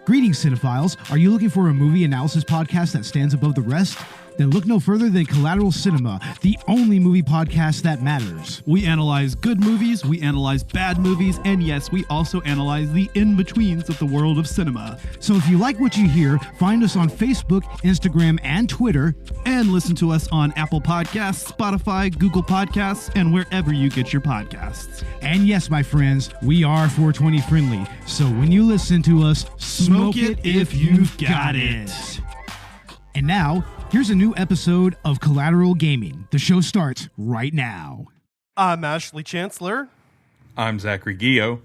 Greetings, cinephiles. Are you looking for a movie analysis podcast that stands above the rest? Then look no further than Collateral Cinema, the only movie podcast that matters. We analyze good movies, we analyze bad movies, and yes, we also analyze the in-betweens of the world of cinema. So if you like what you hear, find us on Facebook, Instagram, and Twitter. And listen to us on Apple Podcasts, Spotify, Google Podcasts, and wherever you get your podcasts. And yes, my friends, we are 420 friendly. So when you listen to us, smoke it if you've got it. And now, here's a new episode of Collateral Gaming. The show starts right now. I'm Ashley Chancellor. I'm Zachary Gio.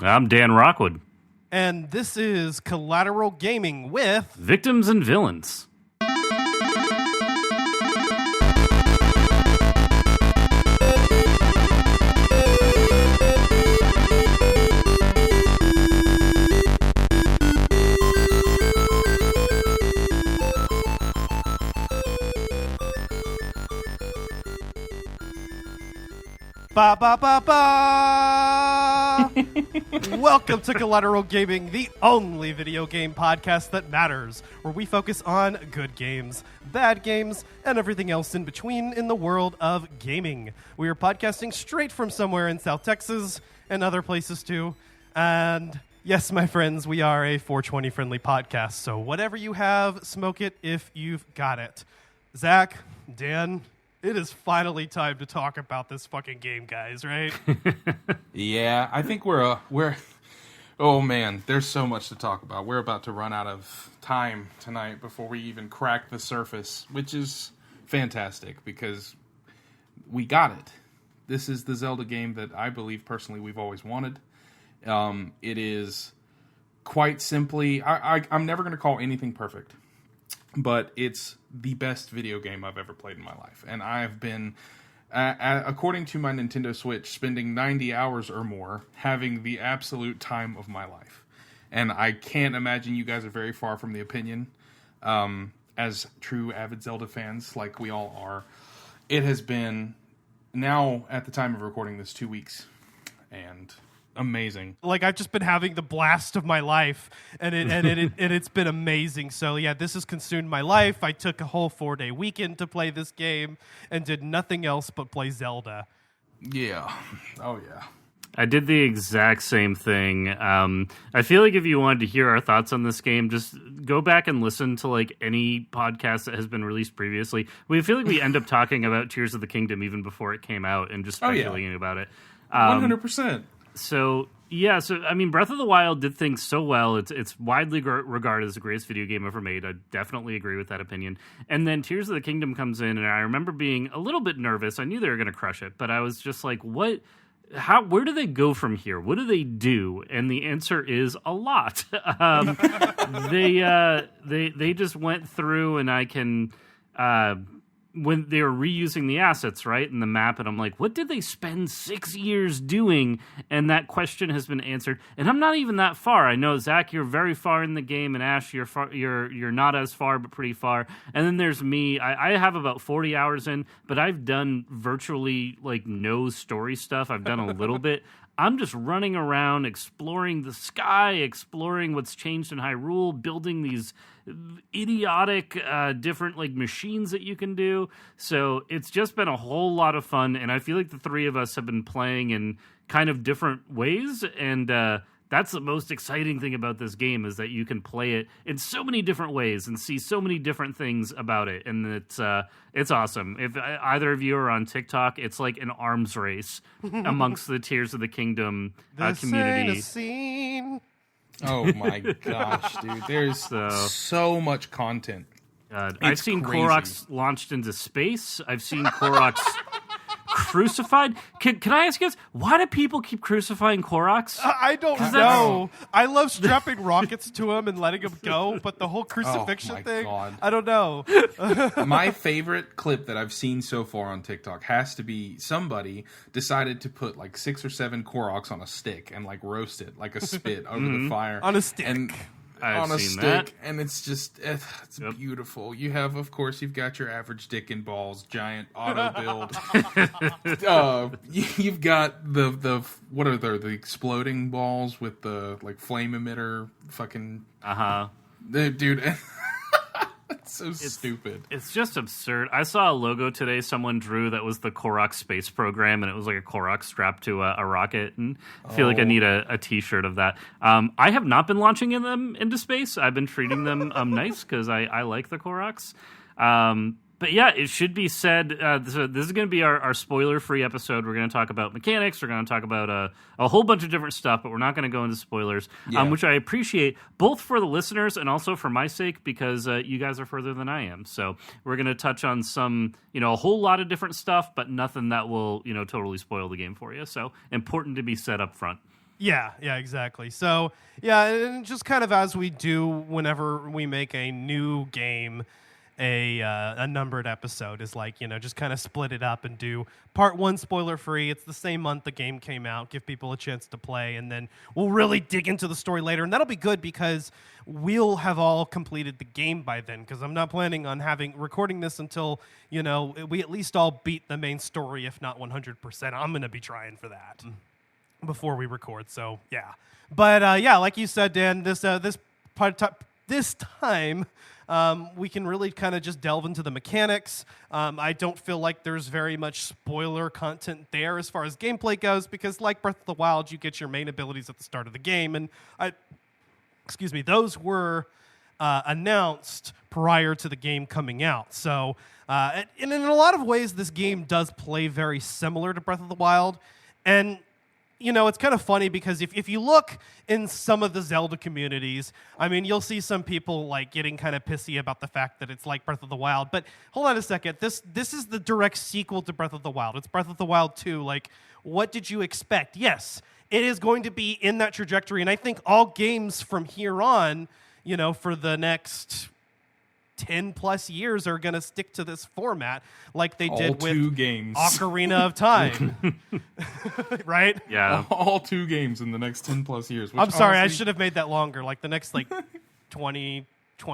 I'm Dan Rockwood. And this is Collateral Gaming with Victims and Villains. Ba ba ba ba! Welcome to Collateral Gaming, the only video game podcast that matters, where we focus on good games, bad games, and everything else in between in the world of gaming. We are podcasting straight from somewhere in South Texas and other places too. And yes, my friends, we are a 420 friendly podcast, so whatever you have, smoke it if you've got it. Zach, Dan, it is finally time to talk about this fucking game, guys, right? Yeah, I think we're oh man, there's so much to talk about. We're about to run out of time tonight before we even crack the surface, which is fantastic because we got it. This is the Zelda game that I believe personally we've always wanted. It is quite simply, I'm never going to call anything perfect, but it's the best video game I've ever played in my life. And I have been, according to my Nintendo Switch, spending 90 hours or more having the absolute time of my life. And I can't imagine you guys are very far from the opinion. As true avid Zelda fans, like we all are, it has been, now at the time of recording this, 2 weeks. And amazing. Like, I've just been having the blast of my life, and it's been amazing. So yeah, this has consumed my life. I took a whole 4-day weekend to play this game and did nothing else but play Zelda. Yeah. Oh yeah. I did the exact same thing. I feel like if you wanted to hear our thoughts on this game, just go back and listen to like any podcast that has been released previously. We feel like we end up talking about Tears of the Kingdom even before it came out and just speculating about it. 100%. So, yeah, I mean, Breath of the Wild did things so well. It's widely regarded as the greatest video game ever made. I definitely agree with that opinion. And then Tears of the Kingdom comes in, and I remember being a little bit nervous. I knew they were going to crush it, but I was just like, where do they go from here? What do they do? And the answer is a lot. They just went through, and I can... when they were reusing the assets, right, in the map, and I'm like, what did they spend 6 years doing? And that question has been answered. And I'm not even that far. I know, Zach, you're very far in the game, and Ash, you're not as far, but pretty far. And then there's me. I have about 40 hours in, but I've done virtually, like, no story stuff. I've done a little bit. I'm just running around, exploring the sky, exploring what's changed in Hyrule, building these idiotic different like machines that you can do. So it's just been a whole lot of fun, and I feel like the three of us have been playing in kind of different ways, and that's the most exciting thing about this game, is that you can play it in so many different ways and see so many different things about it, and it's awesome. If either of you are on TikTok, it's like an arms race amongst the Tears of the Kingdom community. This ain't a scene. Oh my gosh, dude. There's so much content. I've seen crazy. Koroks launched into space. I've seen Koroks crucified. Can I ask you this? Why do people keep crucifying Koroks? I don't know. I love strapping rockets to him and letting him go, but the whole crucifixion thing, God. I don't know. My favorite clip that I've seen so far on TikTok has to be somebody decided to put like 6 or 7 Koroks on a stick and like roast it like a spit over the fire. On a stick. And I've on a seen stick, that. and it's just it's beautiful. You have, of course, you've got your average dick and balls giant auto build. You've got the what are the exploding balls with the like flame emitter fucking dude. It's so stupid. It's just absurd. I saw a logo today someone drew that was the Korok space program, and it was like a Korok strapped to a rocket, and I feel like I need a t-shirt of that. I have not been launching them into space. I've been treating them nice because I like the Koroks. But yeah, it should be said, so this is going to be our spoiler-free episode. We're going to talk about mechanics. We're going to talk about a whole bunch of different stuff, but we're not going to go into spoilers, which I appreciate, both for the listeners and also for my sake, because you guys are further than I am. So we're going to touch on some, a whole lot of different stuff, but nothing that will, totally spoil the game for you. So important to be set up front. Yeah, exactly. So, and just kind of as we do whenever we make a new game, a numbered episode is like, just kind of split it up and do part 1 spoiler free. It's the same month the game came out, give people a chance to play, and then we'll really dig into the story later. And that'll be good because we'll have all completed the game by then, because I'm not planning on recording this until, we at least all beat the main story, if not 100%. I'm going to be trying for that before we record. So, yeah. But, like you said, Dan, this time, we can really kind of just delve into the mechanics. I don't feel like there's very much spoiler content there as far as gameplay goes, because like Breath of the Wild, you get your main abilities at the start of the game, and those were announced prior to the game coming out. So, and in a lot of ways, this game does play very similar to Breath of the Wild, and it's kind of funny because if you look in some of the Zelda communities, I mean, you'll see some people like getting kind of pissy about the fact that it's like Breath of the Wild. But hold on a second. This is the direct sequel to Breath of the Wild. It's Breath of the Wild 2. Like, what did you expect? Yes, it is going to be in that trajectory. And I think all games from here on, for the next 10 plus years are going to stick to this format like they did with 2 games. Ocarina of Time. Right? Yeah. All 2 games in the next 10 plus years. Which I'm sorry, honestly, I should have made that longer. Like the next 20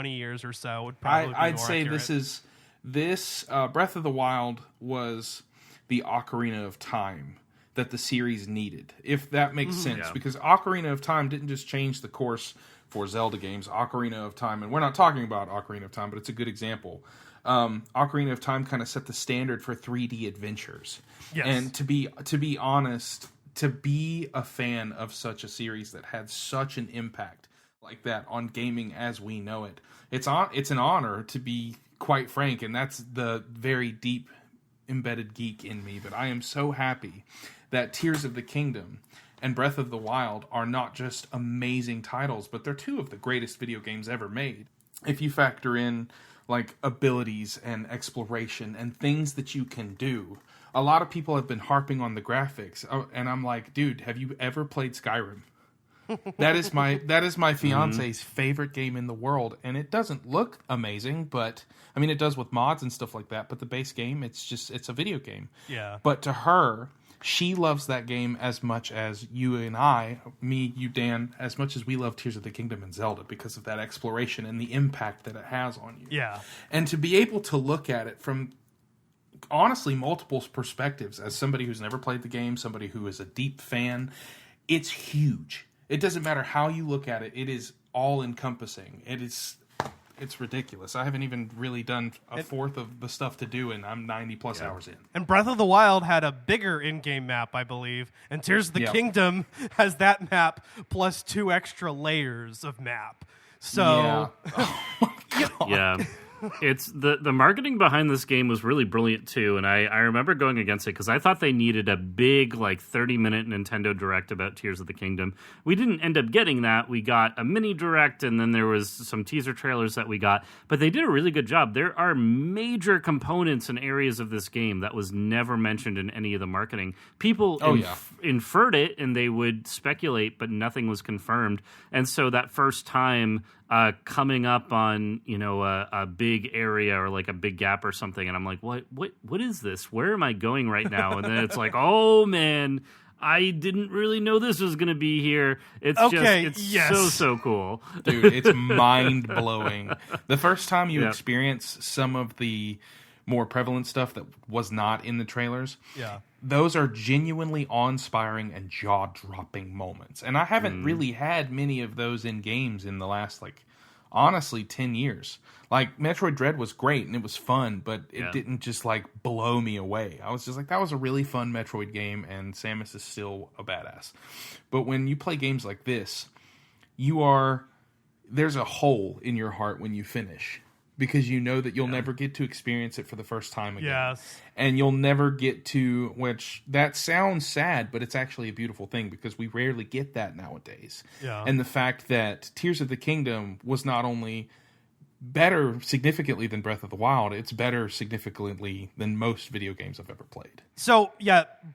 years or so would probably be I'd more say accurate. this Breath of the Wild was the Ocarina of Time that the series needed, if that makes sense. Yeah. Because Ocarina of Time didn't just change the course for Zelda games. Ocarina of Time, and we're not talking about Ocarina of Time, but it's a good example. Ocarina of Time kind of set the standard for 3D adventures. Yes. And to be honest, to be a fan of such a series that had such an impact like that on gaming as we know it, it's an honor, to be quite frank, and that's the very deep embedded geek in me. But I am so happy that Tears of the Kingdom and Breath of the Wild are not just amazing titles, but they're 2 of the greatest video games ever made. If you factor in like abilities and exploration and things that you can do. A lot of people have been harping on the graphics, and I'm like, dude, have you ever played Skyrim? That is my fiance's favorite game in the world, and it doesn't look amazing, but I mean, it does with mods and stuff like that, but the base game, it's a video game. Yeah. But to her, she loves that game as much as you and I, me, you, Dan, as much as we love Tears of the Kingdom and Zelda, because of that exploration and the impact that it has on you. Yeah. And to be able to look at it from, honestly, multiple perspectives, as somebody who's never played the game, somebody who is a deep fan, it's huge. It doesn't matter how you look at it. It is all-encompassing. It's ridiculous. I haven't even really done a fourth of the stuff to do, and I'm 90-plus hours in. And Breath of the Wild had a bigger in-game map, I believe. And Tears of the Kingdom has that map plus 2 extra layers of map. So, yeah. It's the marketing behind this game was really brilliant too, and I remember going against it because I thought they needed a big 30-minute Nintendo Direct about Tears of the Kingdom. We didn't end up getting that. We got a mini Direct, and then there was some teaser trailers that we got, but they did a really good job. There are major components and areas of this game that was never mentioned in any of the marketing. People inferred it, and they would speculate, but nothing was confirmed. And so that first time coming up on a big area or a big gap or something, and I'm like, what is this? Where am I going right now? And then it's like, oh man, I didn't really know this was going to be here. It's so cool. Dude, it's mind-blowing. The first time you experience some of the more prevalent stuff that was not in the trailers, those are genuinely awe-inspiring and jaw-dropping moments. And I haven't really had many of those in games in the last, honestly, 10 years. Metroid Dread was great and it was fun, but it didn't just, blow me away. I was just like, that was a really fun Metroid game, and Samus is still a badass. But when you play games like this, there's a hole in your heart when you finish. Because you know that you'll never get to experience it for the first time again. Yes. And you'll never get to, which that sounds sad, but it's actually a beautiful thing because we rarely get that nowadays. Yeah. And the fact that Tears of the Kingdom was not only better significantly than Breath of the Wild, it's better significantly than most video games I've ever played. So,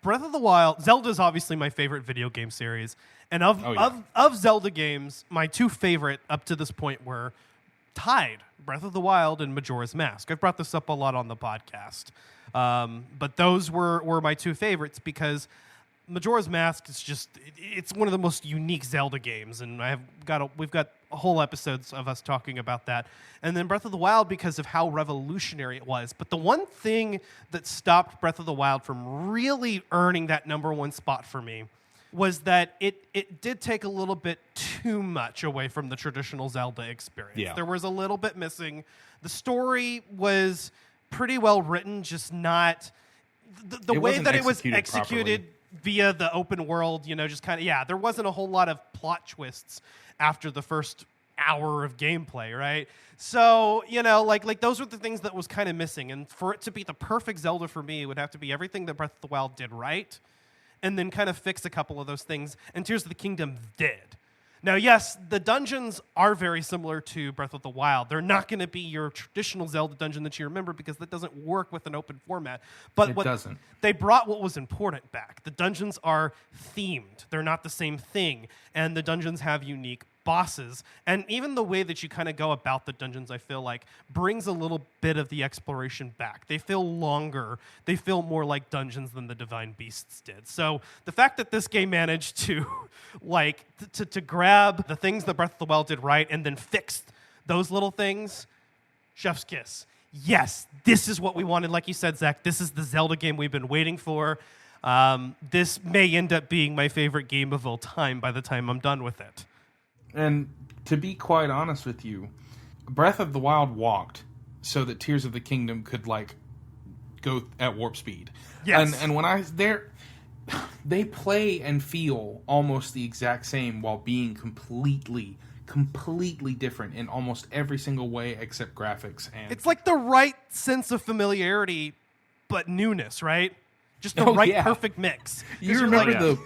Breath of the Wild, Zelda is obviously my favorite video game series. And of Zelda games, my two favorite up to this point were tied, Breath of the Wild and Majora's Mask. I've brought this up a lot on the podcast. But those were my two favorites because Majora's Mask is it's one of the most unique Zelda games, and we've got whole episodes of us talking about that. And then Breath of the Wild because of how revolutionary it was. But the one thing that stopped Breath of the Wild from really earning that number one spot for me was that it did take a little bit too much away from the traditional Zelda experience. Yeah. There was a little bit missing. The story was pretty well written, just not the way that it was executed via the open world, just kind of, there wasn't a whole lot of plot twists after the first hour of gameplay, right? So, those were the things that was kind of missing. And for it to be the perfect Zelda for me, it would have to be everything that Breath of the Wild did right, and then kind of fix a couple of those things, and Tears of the Kingdom did. Now, yes, the dungeons are very similar to Breath of the Wild. They're not going to be your traditional Zelda dungeon that you remember because that doesn't work with an open format. But they brought what was important back. The dungeons are themed. They're not the same thing, and the dungeons have unique bosses. And even the way that you kind of go about the dungeons, I feel like, brings a little bit of the exploration back. They feel longer. They feel more like dungeons than the Divine Beasts did. So the fact that this game managed to, to grab the things that Breath of the Wild did right and then fix those little things, chef's kiss. Yes, this is what we wanted. Like you said, Zach, this is the Zelda game we've been waiting for. This may end up being my favorite game of all time by the time I'm done with it. And to be quite honest with you, Breath of the Wild walked so that Tears of the Kingdom could go at warp speed. Yes. And when they play and feel almost the exact same while being completely different in almost every single way except graphics. And it's like the right sense of familiarity, but newness, right? Just the perfect mix. You remember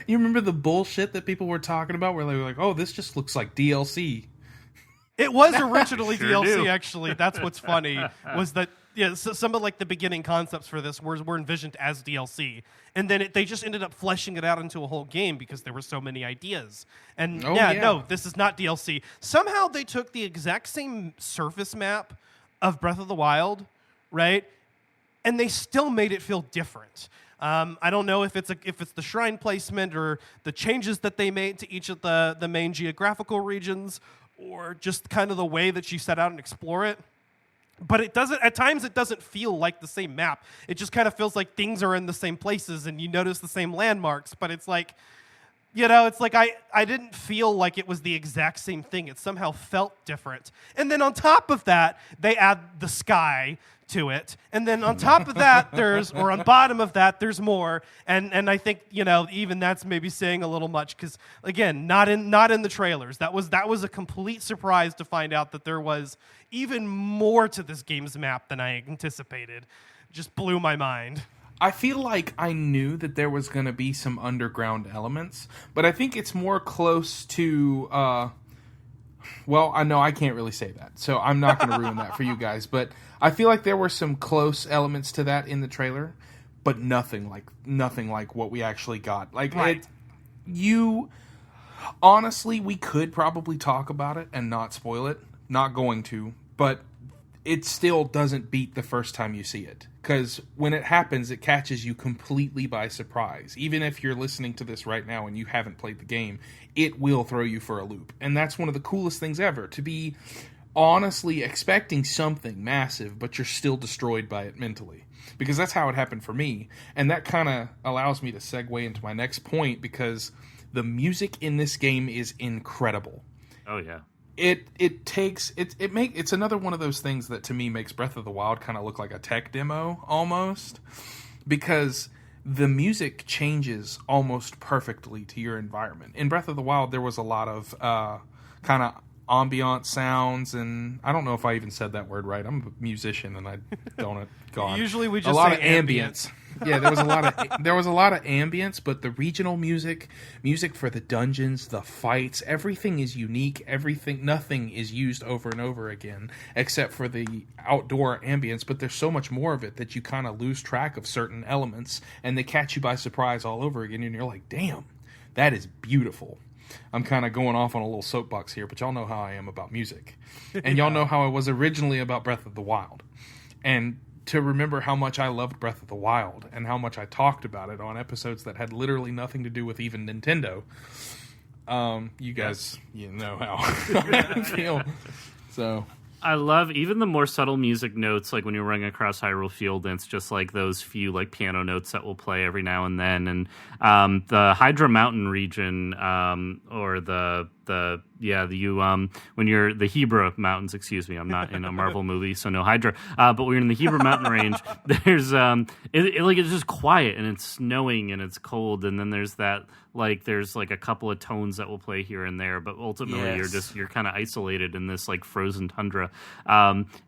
you remember the bullshit that people were talking about where they were like, oh, this just looks like DLC. It was originally DLC, actually. That's what's funny, was that some of the beginning concepts for this were envisioned as DLC. And then they just ended up fleshing it out into a whole game because there were so many ideas. And no, this is not DLC. Somehow they took the exact same surface map of Breath of the Wild, right? And they still made it feel different. I don't know if it's the shrine placement or the changes that they made to each of the main geographical regions, or just kind of the way that you set out and explore it. But at times it doesn't feel like the same map. It just kind of feels like things are in the same places and you notice the same landmarks, but it's like, I didn't feel like it was the exact same thing. It somehow felt different. And then on top of that, they add the sky to it. And then on top of that, on bottom of that, there's more. And I think, even that's maybe saying a little much because, again, not in the trailers. That was a complete surprise to find out that there was even more to this game's map than I anticipated. Just blew my mind. I feel like I knew that there was going to be some underground elements, but I think it's more close to, well, I know I can't really say that, so I'm not going to ruin that for you guys, but I feel like there were some close elements to that in the trailer, but nothing like what we actually got. Right. Honestly, we could probably talk about it and not spoil it. Not going to, but it still doesn't beat the first time you see it. Because when it happens, it catches you completely by surprise. Even if you're listening to this right now and you haven't played the game, it will throw you for a loop. And that's one of the coolest things ever, to be honestly expecting something massive, but you're still destroyed by it mentally. Because that's how it happened for me. And that kind of allows me to segue into my next point, because the music in this game is incredible. Oh, yeah. It's another one of those things that to me makes Breath of the Wild kind of look like a tech demo almost, because the music changes almost perfectly to your environment. In Breath of the Wild, there was a lot of kind of ambient sounds, and I don't know if I even said that word right. I'm a musician and I don't gone. Usually we just a lot say of ambience. Yeah, there was a lot of ambience, but the regional music for the dungeons, the fights, everything is unique. Nothing is used over and over again, except for the outdoor ambience. But there's so much more of it that you kind of lose track of certain elements, and they catch you by surprise all over again. And you're like, "Damn, that is beautiful." I'm kind of going off on a little soapbox here, but y'all know how I am about music, and y'all know how I was originally about Breath of the Wild, and to remember how much I loved Breath of the Wild and how much I talked about it on episodes that had literally nothing to do with even Nintendo. You guys, you know how I feel. So I love even the more subtle music notes, like when you're running across Hyrule Field, and it's just like those few like piano notes that will play every now and then. And the Hydra Mountain region, or when you're the Hebra Mountains, excuse me, I'm not in a Marvel movie, so no Hydra. But when you're in the Hebra Mountain range, there's it's just quiet and it's snowing and it's cold, and then there's a couple of tones that will play here and there, but ultimately you're kind of isolated in this like frozen tundra.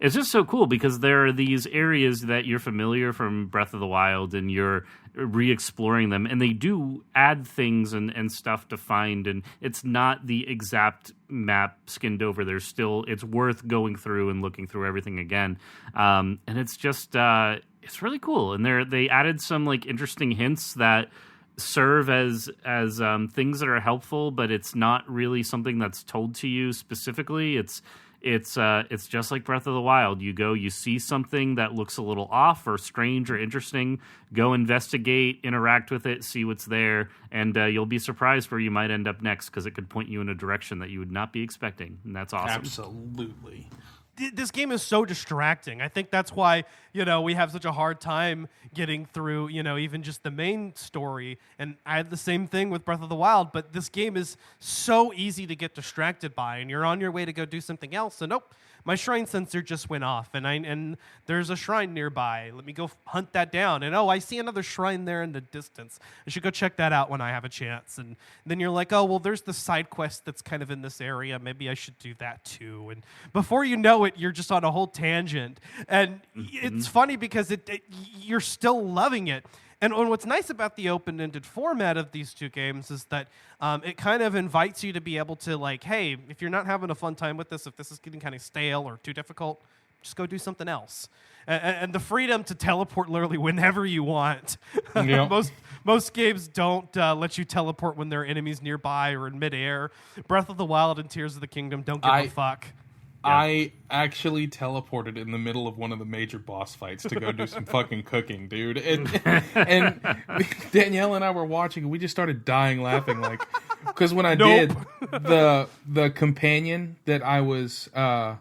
It's just so cool because there are these areas that you're familiar from Breath of the Wild and you're re-exploring them, and they do add things and stuff to find, and it's not the exact map skinned over. It's worth going through and looking through everything again, and it's just it's really cool. And they added some like interesting hints that serve as things that are helpful, but it's not really something that's told to you specifically. It's just like Breath of the Wild. You go, you see something that looks a little off or strange or interesting, go investigate, interact with it, see what's there, and you'll be surprised where you might end up next, because it could point you in a direction that you would not be expecting, and that's awesome. Absolutely. This game is so distracting. I think that's why, we have such a hard time getting through, even just the main story. And I had the same thing with Breath of the Wild, but this game is so easy to get distracted by, and you're on your way to go do something else, and nope, my shrine sensor just went off, and there's a shrine nearby. Let me go hunt that down. And I see another shrine there in the distance. I should go check that out when I have a chance. And then you're like, oh, well, there's the side quest that's kind of in this area. Maybe I should do that too. And before you know it, you're just on a whole tangent. And it's funny because you're still loving it. And what's nice about the open-ended format of these two games is that it kind of invites you to be able to, like, hey, if you're not having a fun time with this, if this is getting kind of stale or too difficult, just go do something else. And the freedom to teleport literally whenever you want. Yeah. Most games don't let you teleport when there are enemies nearby or in midair. Breath of the Wild and Tears of the Kingdom don't give a fuck. Yeah. I actually teleported in the middle of one of the major boss fights to go do some fucking cooking, dude. And Danielle and I were watching, and we just started dying laughing, like, because when I did, the companion that I was kind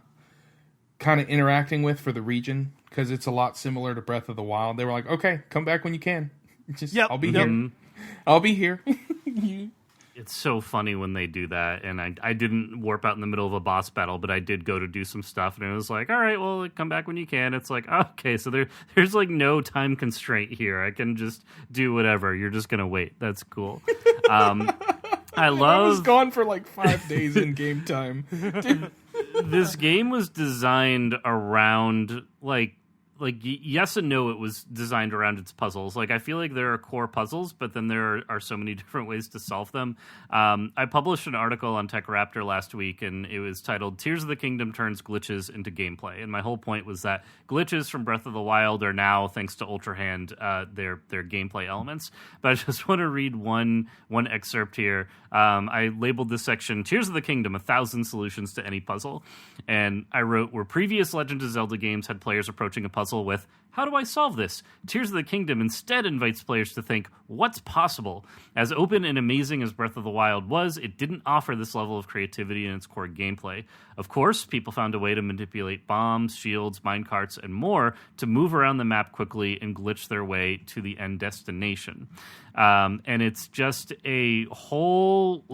of interacting with for the region, because it's a lot similar to Breath of the Wild, they were like, "Okay, come back when you can. I'll be here. I'll be here." It's so funny when they do that, and I didn't warp out in the middle of a boss battle, but I did go to do some stuff, and it was like, all right, well, come back when you can. It's like, okay, so there's like no time constraint here. I can just do whatever. You're just going to wait. That's cool. I was gone for like 5 days in game time. This game was designed around like yes and no, it was designed around its puzzles. Like, I feel like there are core puzzles, but then there are so many different ways to solve them. I published an article on TechRaptor last week, and it was titled Tears of the Kingdom Turns Glitches into Gameplay. And my whole point was that glitches from Breath of the Wild are now, thanks to Ultra Hand, their gameplay elements. But I just want to read one excerpt here. I labeled this section, Tears of the Kingdom, 1,000 Solutions to Any Puzzle. And I wrote, where previous Legend of Zelda games had players approaching a puzzle with, how do I solve this? Tears of the Kingdom instead invites players to think, what's possible? As open and amazing as Breath of the Wild was, it didn't offer this level of creativity in its core gameplay. Of course, people found a way to manipulate bombs, shields, minecarts, and more to move around the map quickly and glitch their way to the end destination. And it's just a whole,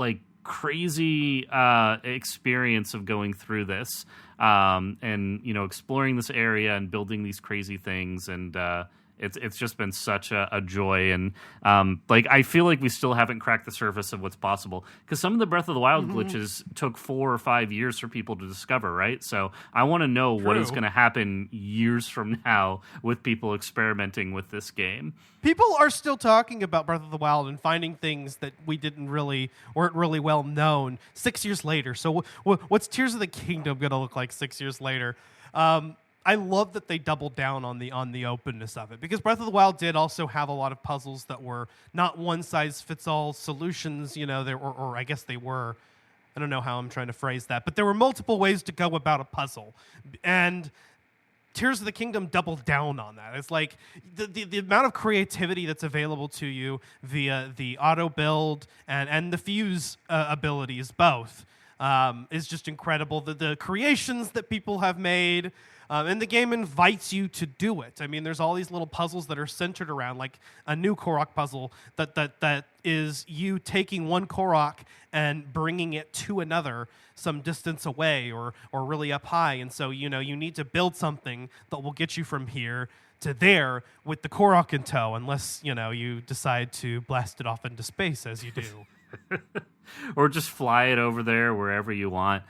crazy experience of going through this. And exploring this area and building these crazy things, and it's just been such a joy. And I feel like we still haven't cracked the surface of what's possible, because some of the Breath of the Wild glitches took 4 or 5 years for people to discover, right? So I want to know what is going to happen years from now with people experimenting with this game. People are still talking about Breath of the Wild and finding things that we weren't really well known 6 years later. So what's Tears of the Kingdom going to look like 6 years later? I love that they doubled down on the openness of it, because Breath of the Wild did also have a lot of puzzles that were not one-size-fits-all solutions, or I guess they were. I don't know how I'm trying to phrase that, but there were multiple ways to go about a puzzle. And Tears of the Kingdom doubled down on that. It's like the amount of creativity that's available to you via the auto build and the fuse abilities both is just incredible. The creations that people have made, and the game invites you to do it. I mean, there's all these little puzzles that are centered around, like a new Korok puzzle that is you taking one Korok and bringing it to another some distance away or really up high. And so, you need to build something that will get you from here to there with the Korok in tow, unless, you decide to blast it off into space as you do. Or just fly it over there wherever you want.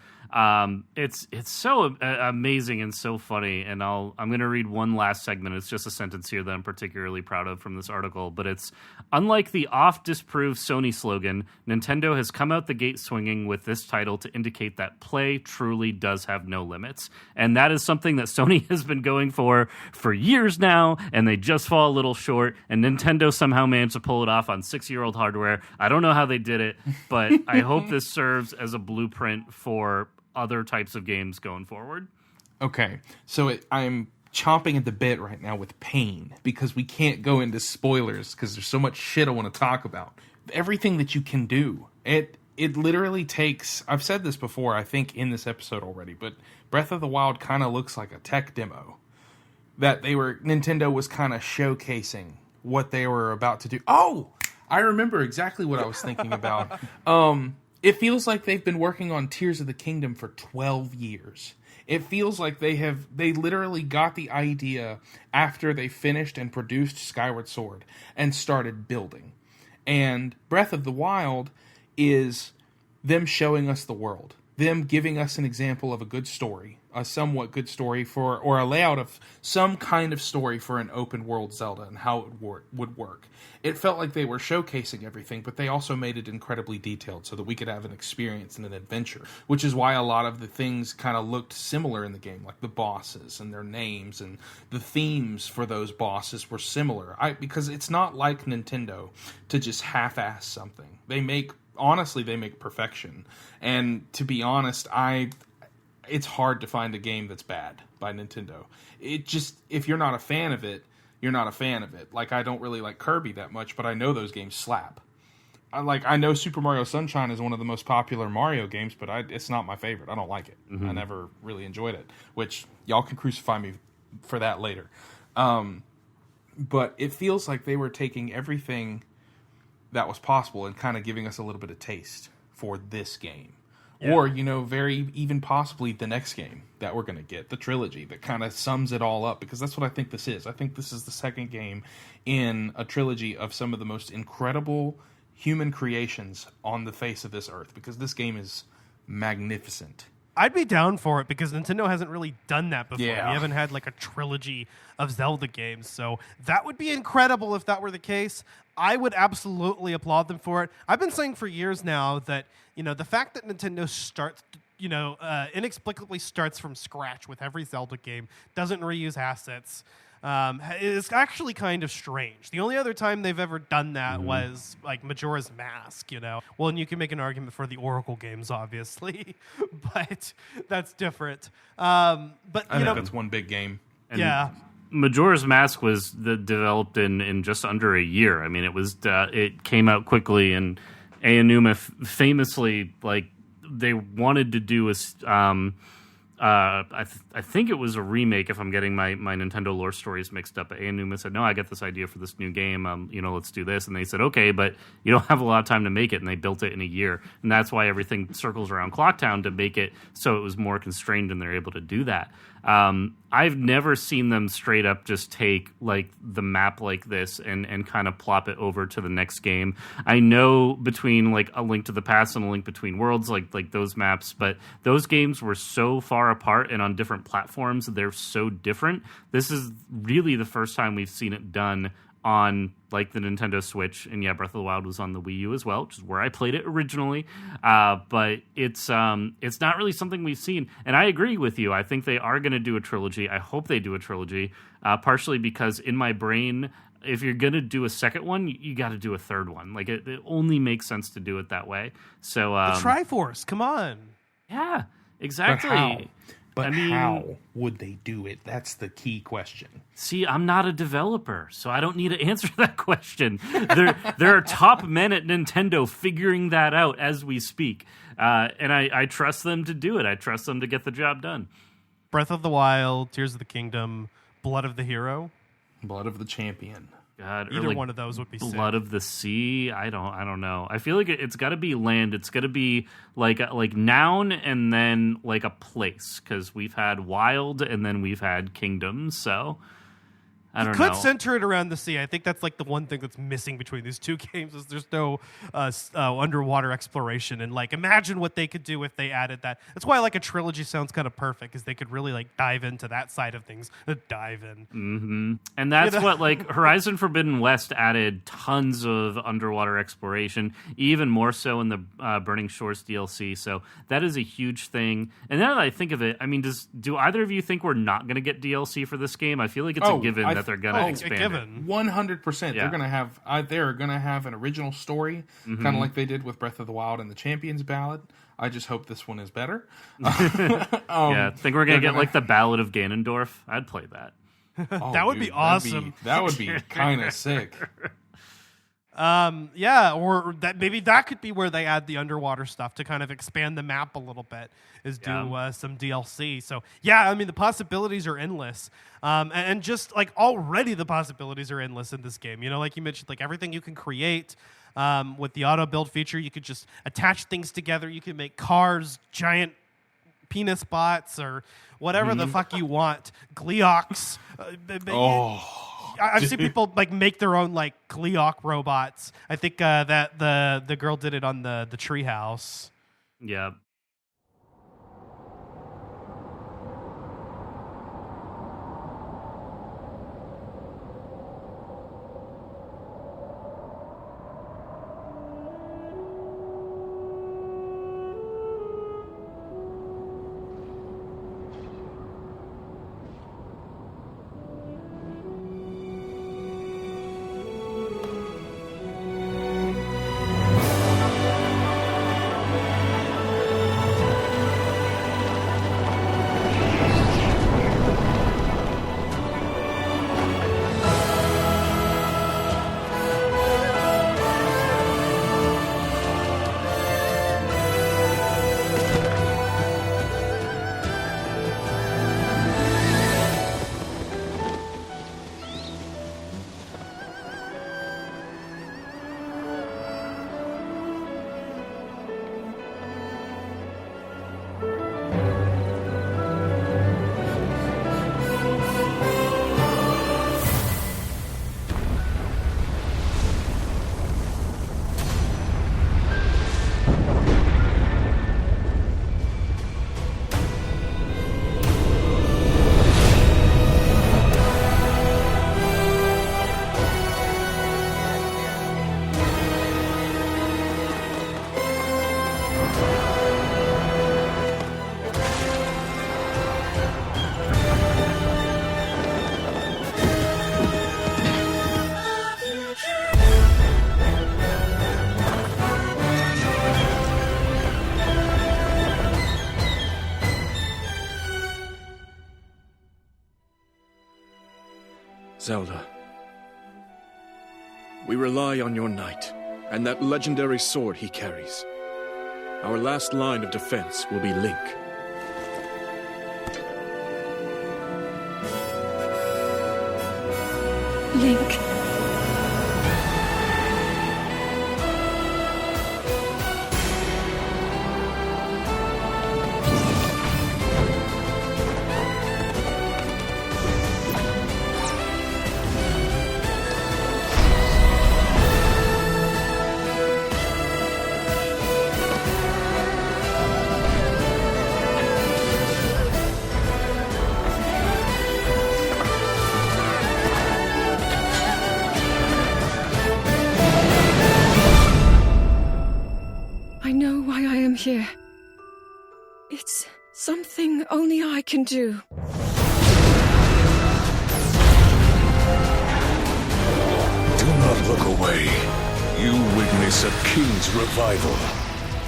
It's so amazing and so funny, and I'm going to read one last segment. It's just a sentence here that I'm particularly proud of from this article, but it's, unlike the oft-disproved Sony slogan, Nintendo has come out the gate swinging with this title to indicate that play truly does have no limits, and that is something that Sony has been going for years now, and they just fall a little short, and Nintendo somehow managed to pull it off on 6-year-old hardware. I don't know how they did it, but I hope this serves as a blueprint for other types of games going forward. Okay, so I'm chomping at the bit right now with pain, because we can't go into spoilers because there's so much shit I want to talk about. Everything that you can do, it literally takes, I've said this before, I think in this episode already, but Breath of the Wild kind of looks like a tech demo that Nintendo was kind of showcasing what they were about to do. Oh, I remember exactly what I was thinking about. It feels like they've been working on Tears of the Kingdom for 12 years. It feels like they literally got the idea after they finished and produced Skyward Sword and started building. And Breath of the Wild is them showing us the world, them giving us an example of a good story, a somewhat good story or a layout of some kind of story for an open world Zelda and how it would work. It felt like they were showcasing everything, but they also made it incredibly detailed so that we could have an experience and an adventure, which is why a lot of the things kind of looked similar in the game, like the bosses and their names and the themes for those bosses were similar. Because it's not like Nintendo to just half-ass something. They make perfection. And to be honest, it's hard to find a game that's bad by Nintendo. If you're not a fan of it, you're not a fan of it. Like, I don't really like Kirby that much, but I know those games slap. I know Super Mario Sunshine is one of the most popular Mario games, but it's not my favorite. I don't like it. Mm-hmm. I never really enjoyed it, which y'all can crucify me for that later. But it feels like they were taking everything that was possible and kind of giving us a little bit of taste for this game. Yeah. Or, very even possibly the next game that we're going to get, the trilogy that kind of sums it all up, because that's what I think this is. I think this is the second game in a trilogy of some of the most incredible human creations on the face of this earth, because this game is magnificent. I'd be down for it because Nintendo hasn't really done that before. Yeah. We haven't had like a trilogy of Zelda games. So that would be incredible if that were the case. I would absolutely applaud them for it. I've been saying for years now that, the fact that Nintendo inexplicably starts from scratch with every Zelda game, doesn't reuse assets, is actually kind of strange. The only other time they've ever done that was like Majora's Mask, Well, and you can make an argument for the Oracle games, obviously, but that's different. But I think that's one big game. And yeah. Majora's Mask was developed in just under a year. I mean, it came out quickly, and Aonuma famously, like, they wanted to do a I think it was a remake, if I'm getting my Nintendo lore stories mixed up. Aonuma said, no, I got this idea for this new game. Let's do this. And they said, okay, but you don't have a lot of time to make it. And they built it in a year. And that's why everything circles around Clocktown to make it so it was more constrained and they're able to do that. I've never seen them straight up just take like the map like this and kind of plop it over to the next game. I know between like A Link to the Past and A Link Between Worlds, like those maps, but those games were so far apart and on different platforms. They're so different. This is really the first time we've seen it done on like the Nintendo Switch, and Breath of the Wild was on the Wii U as well, which is where I played it originally. But it's not really something we've seen. And I agree with you. I think they are going to do a trilogy. I hope they do a trilogy, partially because in my brain, if you're going to do a second one, you got to do a third one. Like it only makes sense to do it that way. So the Triforce, come on. Yeah, exactly. But how would they do it? That's the key question. See, I'm not a developer, so I don't need to answer that question. There are top men at Nintendo figuring that out as we speak. And I trust them to do it. I trust them to get the job done. Breath of the Wild, Tears of the Kingdom, Blood of the Hero. Blood of the Champion. God, Either like one of those would be Blood sick. of the Sea. I don't know. I feel like it's got to be land. It's got to be like noun and then like a place, because we've had wild and then we've had kingdoms. So I don't know. Could center it around the sea. I think that's like the one thing that's missing between these two games is there's no underwater exploration. And like, imagine what they could do if they added that. That's why like a trilogy sounds kind of perfect, because they could really like dive into that side of things. Dive in. Mm-hmm. And that's what like Horizon Forbidden West added tons of underwater exploration, even more so in the Burning Shores DLC. So that is a huge thing. And now that I think of it, I mean, do either of you think we're not going to get DLC for this game? I feel like it's a given that they're going to expand it. 100%. They're going to have they're going to have an original story, kind of like they did with Breath of the Wild and the Champions Ballad. I just hope this one is better. I think we're going to get like the Ballad of Ganondorf. I'd play that. That would be awesome. That would be kind of sick. Or that maybe that could be where they add the underwater stuff to kind of expand the map a little bit, is do some DLC. So yeah, I mean the possibilities are endless, and just like already the possibilities are endless in this game. Like you mentioned, like everything you can create with the auto build feature, you could just attach things together. You can make cars, giant penis bots, or whatever the fuck you want. Gleeoks. I've seen people like make their own like Gleeok robots. I think that the girl did it on the treehouse. Yeah. Zelda, we rely on your knight and that legendary sword he carries. Our last line of defense will be Link. Link. I know why I am here. It's something only I can do. Do not look away. You witness a king's revival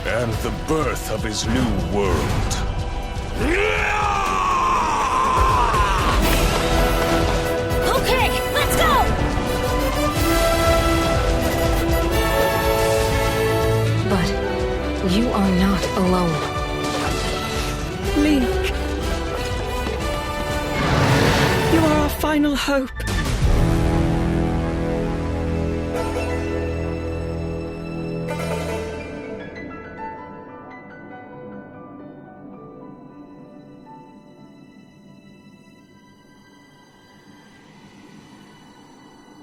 and the birth of his new world. Okay, let's go! But you are not alone. Link. You are our final hope.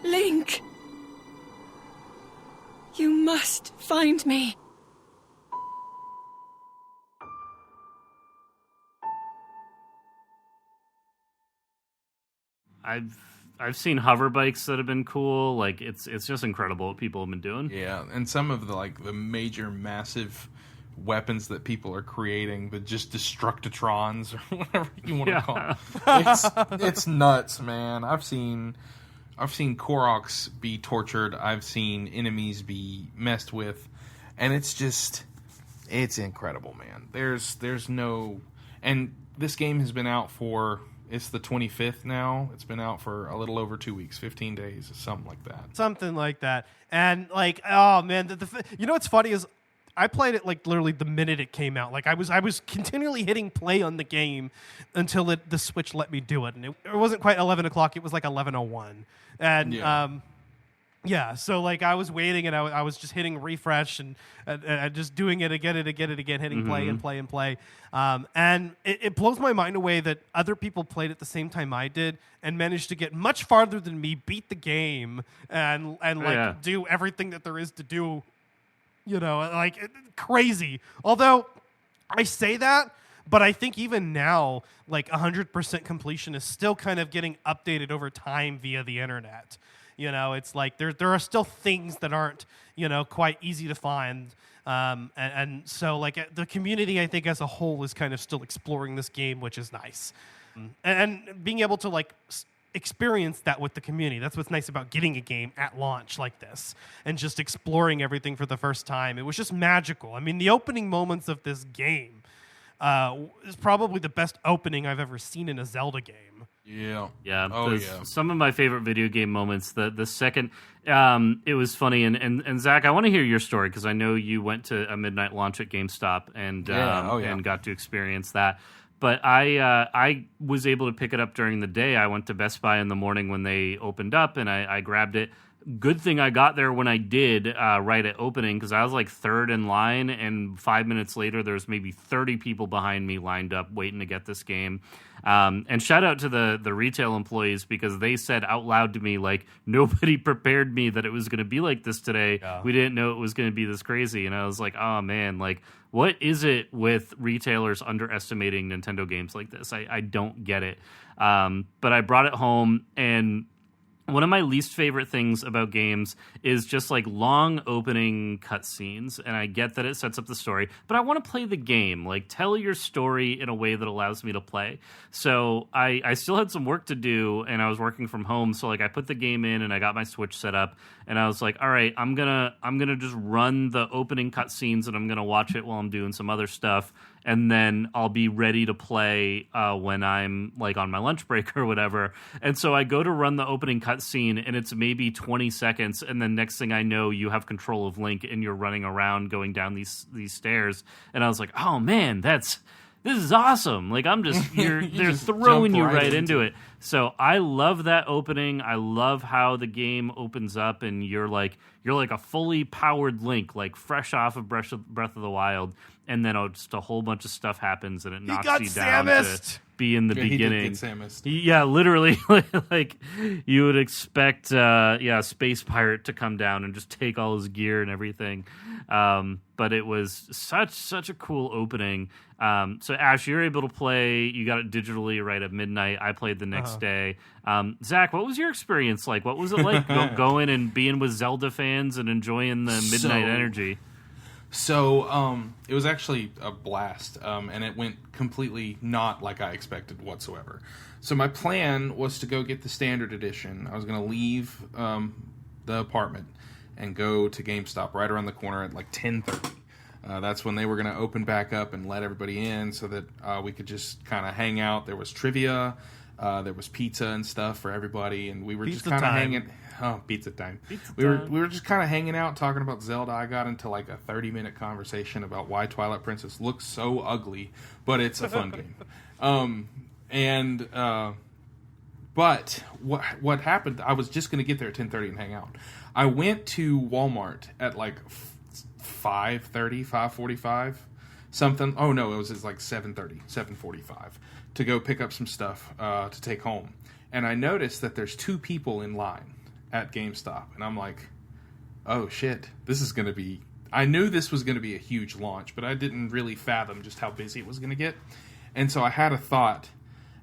Link. You must find me. I've seen hover bikes that have been cool. Like it's just incredible what people have been doing. Yeah, and some of the major massive weapons that people are creating, the just Destructitrons or whatever you want to call them. It's nuts, man. I've seen Koroks be tortured. I've seen enemies be messed with, and it's incredible, man. There's no, and this game has been out for, it's the 25th now. It's been out for a little over 2 weeks, 15 days, something like that. Something like that. And oh man, you know what's funny is I played it literally the minute it came out. I was continually hitting play on the game until the Switch let me do it, and it wasn't quite 11 o'clock. It was like 11:01, and so I was waiting, and I was just hitting refresh and just doing it again and again and again, hitting play and play and play. And it blows my mind away that other people played at the same time I did and managed to get much farther than me, beat the game, and do everything that there is to do. You know, crazy. Although I say that, but I think even now, 100% completion is still kind of getting updated over time via the internet. You know, it's there are still things that aren't, quite easy to find. And so the community, I think as a whole, is kind of still exploring this game, which is nice. And being able to experience that with the community. That's what's nice about getting a game at launch like this and just exploring everything for the first time. It was just magical. I mean, the opening moments of this game is probably the best opening I've ever seen in a Zelda game. Yeah. Yeah. Oh, yeah. Some of my favorite video game moments. The second, it was funny. And Zach, I want to hear your story because I know you went to a midnight launch at GameStop and and got to experience that. But I was able to pick it up during the day. I went to Best Buy in the morning when they opened up, and I grabbed it. Good thing I got there when I did, right at opening, because I was third in line, and 5 minutes later, there's maybe 30 people behind me lined up waiting to get this game. And shout out to the retail employees, because they said out loud to me, nobody prepared me that it was going to be like this today. Yeah. We didn't know it was going to be this crazy. And I was like, oh man, what is it with retailers underestimating Nintendo games like this? I don't get it. But I brought it home, and one of my least favorite things about games is just long opening cutscenes, and I get that it sets up the story, but I want to play the game. Tell your story in a way that allows me to play. So I still had some work to do, and I was working from home, so I put the game in, and I got my Switch set up, and I was like, all right, I'm gonna just run the opening cutscenes, and I'm gonna watch it while I'm doing some other stuff, and then I'll be ready to play when I'm like on my lunch break or whatever. And so I go to run the opening cutscene, and it's maybe 20 seconds, and then next thing I know, you have control of Link, and you're running around going down these stairs. And I was like, oh man, this is awesome. Like they're throwing you right into it. So I love that opening. I love how the game opens up and you're like a fully powered Link, like fresh off of Breath of the Wild, and then just a whole bunch of stuff happens and it knocks you down to be in the beginning. He did get Samus. Yeah, literally, like you would expect, Space Pirate to come down and just take all his gear and everything. But it was such a cool opening. So Ash, you're able to play. You got it digitally right at midnight. I played the next day. Zach, what was your experience like? What was it like going and being with Zelda fans and enjoying the midnight energy? So it was actually a blast, and it went completely not like I expected whatsoever. So my plan was to go get the standard edition. I was going to leave the apartment and go to GameStop right around the corner at like 10:30. That's when they were going to open back up and let everybody in so that we could just kind of hang out. There was trivia, there was pizza and stuff for everybody, and we were just kind of hanging. Oh, pizza time. We were just kind of hanging out, talking about Zelda. I got into like a 30-minute conversation about why Twilight Princess looks so ugly, but it's a fun game. But what happened, I was just going to get there at 10:30 and hang out. I went to Walmart at like 5:30, 5:45, something. Oh, no, it was like 7:30, 7:45 to go pick up some stuff to take home. And I noticed that there's 2 people in line at GameStop. And I'm like, oh, shit, this is going to be... I knew this was going to be a huge launch, but I didn't really fathom just how busy it was going to get. And so I had a thought,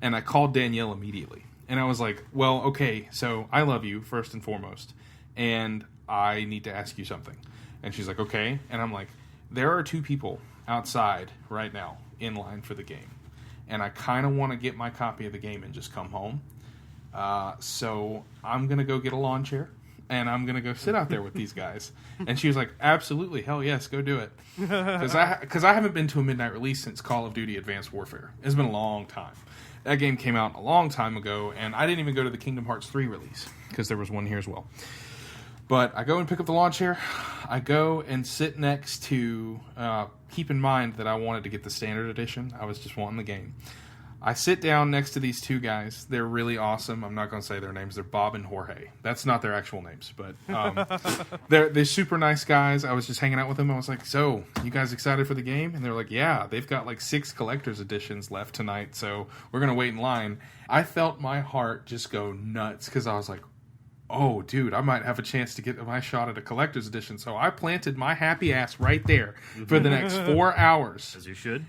and I called Danielle immediately. And I was like, well, okay, so I love you, first and foremost, and I need to ask you something. And she's like, okay. And I'm like, there are 2 people outside right now in line for the game. And I kind of want to get my copy of the game and just come home. So I'm going to go get a lawn chair, and I'm going to go sit out there with these guys. And she was like, absolutely, hell yes, go do it. Because I haven't been to a midnight release since Call of Duty Advanced Warfare. It's been a long time. That game came out a long time ago, and I didn't even go to the Kingdom Hearts 3 release, because there was one here as well. But I go and pick up the lawn chair. I go and sit next to... keep in mind that I wanted to get the standard edition. I was just wanting the game. I sit down next to these 2 guys. They're really awesome. I'm not going to say their names. They're Bob and Jorge. That's not their actual names, but they're super nice guys. I was just hanging out with them. I was like, so, you guys excited for the game? And they're like, yeah, they've got like 6 collector's editions left tonight, so we're going to wait in line. I felt my heart just go nuts because I was like, oh, dude, I might have a chance to get my shot at a collector's edition. So I planted my happy ass right there for the next 4 hours. As you should.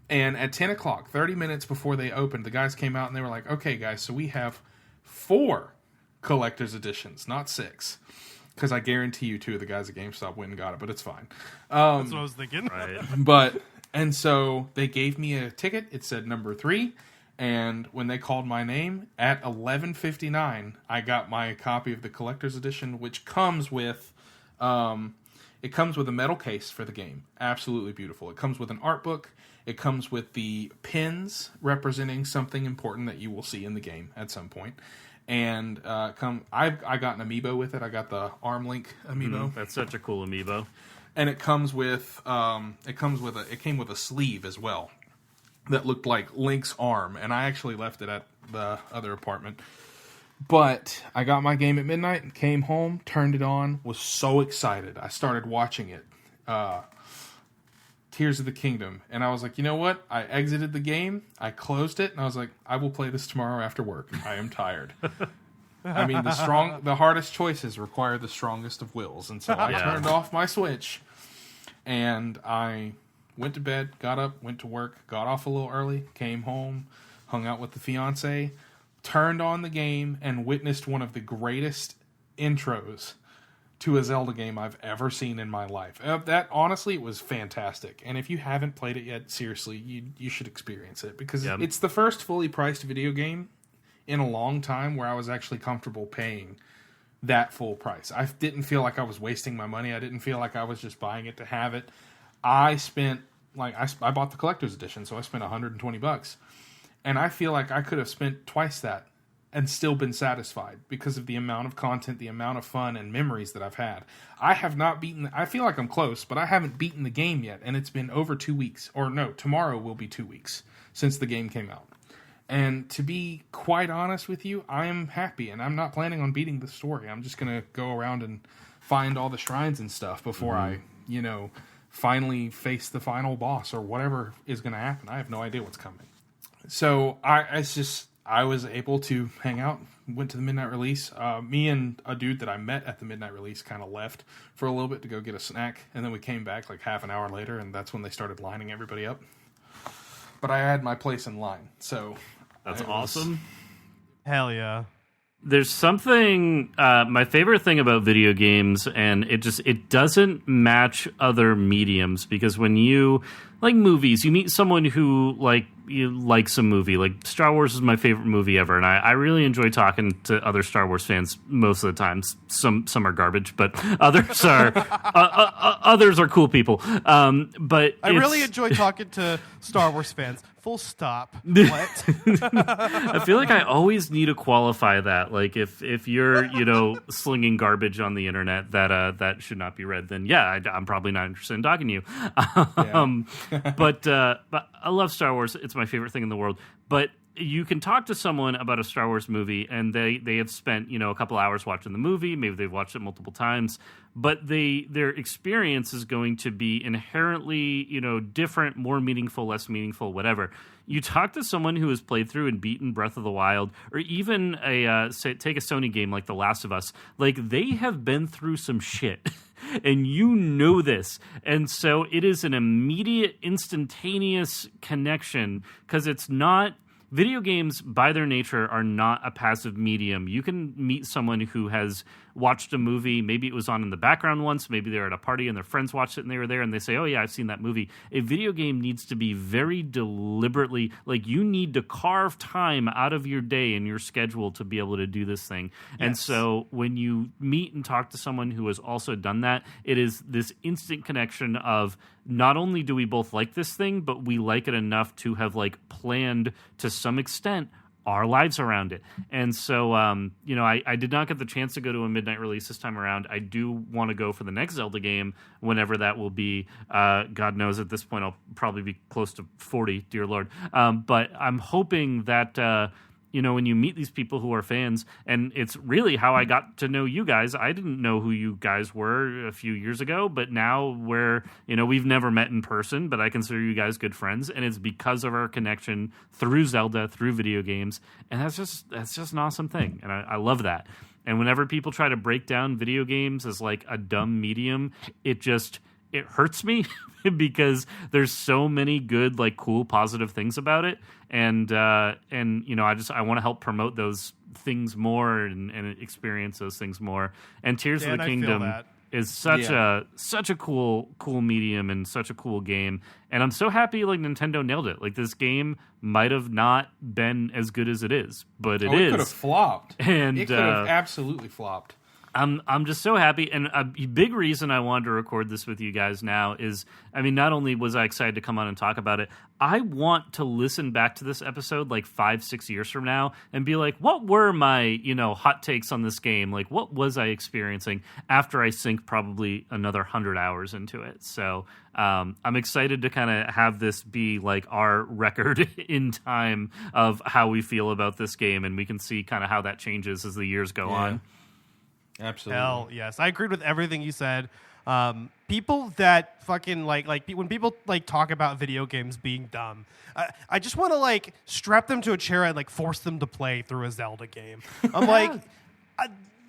And at 10 o'clock, 30 minutes before they opened, the guys came out and they were like, okay, guys, so we have 4 collector's editions, not 6. Because I guarantee you 2 of the guys at GameStop went and got it, but it's fine. That's what I was thinking. Right. And so they gave me a ticket. It said number 3. And when they called my name, at 11:59, I got my copy of the collector's edition, which comes with... it comes with a metal case for the game. Absolutely beautiful. It comes with an art book. It comes with the pins representing something important that you will see in the game at some point. And I got an amiibo with it. I got the Arm Link amiibo. That's such a cool amiibo. And it comes with it came with a sleeve as well that looked like Link's arm. And I actually left it at the other apartment. But I got my game at midnight, came home, turned it on, was so excited. I started watching it. Tears of the Kingdom. And I was like, you know what? I exited the game, I closed it, and I was like, I will play this tomorrow after work. I am tired. I mean, the hardest choices require the strongest of wills. And so I turned off my Switch, and I went to bed, got up, went to work, got off a little early, came home, hung out with the fiance, turned on the game, and witnessed one of the greatest intros to a Zelda game I've ever seen in my life. That, honestly, it was fantastic. And if you haven't played it yet, seriously, you should experience it. Because it's the first fully priced video game in a long time where I was actually comfortable paying that full price. I didn't feel like I was wasting my money. I didn't feel like I was just buying it to have it. I spent like I bought the collector's edition, so I spent $120, and I feel like I could have spent twice that and still been satisfied because of the amount of content, the amount of fun and memories that I've had. I have not beaten. I feel like I'm close, but I haven't beaten the game yet, and it's been over 2 weeks. Or no, tomorrow will be 2 weeks since the game came out. And to be quite honest with you, I am happy, and I'm not planning on beating the story. I'm just gonna go around and find all the shrines and stuff before I, finally face the final boss or whatever is gonna happen. I have no idea what's coming. So I was able to hang out, went to the midnight release. Me and a dude that I met at the midnight release kind of left for a little bit to go get a snack, and then we came back like half an hour later, and that's when they started lining everybody up. But I had my place in line, so... That's awesome. Hell yeah. There's something, my favorite thing about video games, and it doesn't match other mediums, because when you, like movies, you meet someone who, likes a movie. Like, Star Wars is my favorite movie ever, and I really enjoy talking to other Star Wars fans most of the time. Some are garbage, but others are others are cool people. But I really enjoy talking to Star Wars fans. Full stop. What? I feel like I always need to qualify that. Like, if you're slinging garbage on the internet that should not be read, then yeah, I'm probably not interested in talking to you. But I love Star Wars. It's my favorite thing in the world. But you can talk to someone about a Star Wars movie, and they have spent a couple hours watching the movie. Maybe they've watched it multiple times, but their experience is going to be inherently different, more meaningful, less meaningful, whatever. You talk to someone who has played through and beaten Breath of the Wild, or even take a Sony game like The Last of Us. Like, they have been through some shit. And this. And so it is an immediate, instantaneous connection, because it's not... Video games, by their nature, are not a passive medium. You can meet someone who has watched a movie. Maybe it was on in the background once. Maybe they're at a party and their friends watched it and they were there, and they say, oh yeah, I've seen that movie. A video game needs to be very deliberately, like, you need to carve time out of your day and your schedule to be able to do this thing. Yes. And so when you meet and talk to someone who has also done that, it is this instant connection of, not only do we both like this thing, but we like it enough to have planned to some extent our lives around it. And so, I did not get the chance to go to a midnight release this time around. I do want to go for the next Zelda game, whenever that will be. God knows, at this point I'll probably be close to 40, dear Lord. But I'm hoping that... when you meet these people who are fans, and it's really how I got to know you guys. I didn't know who you guys were a few years ago, but now we've never met in person, but I consider you guys good friends, and it's because of our connection through Zelda, through video games, and that's just an awesome thing, and I love that. And whenever people try to break down video games as like a dumb medium, it hurts me because there's so many good, cool, positive things about it. And I want to help promote those things more and experience those things more. And Tears of the Kingdom is such a cool medium and such a cool game. And I'm so happy Nintendo nailed it. Like, this game might have not been as good as it is, but it is. It could have flopped. And it could have absolutely flopped. I'm just so happy, and a big reason I wanted to record this with you guys now is, not only was I excited to come on and talk about it, I want to listen back to this episode 5-6 years from now and be like, what were my, hot takes on this game? Like, what was I experiencing after I sink probably another 100 hours into it? So I'm excited to kind of have this be our record in time of how we feel about this game, and we can see kind of how that changes as the years go on. Absolutely. Hell yes, I agreed with everything you said. People that fucking when people talk about video games being dumb, I just want to strap them to a chair and force them to play through a Zelda game. I'm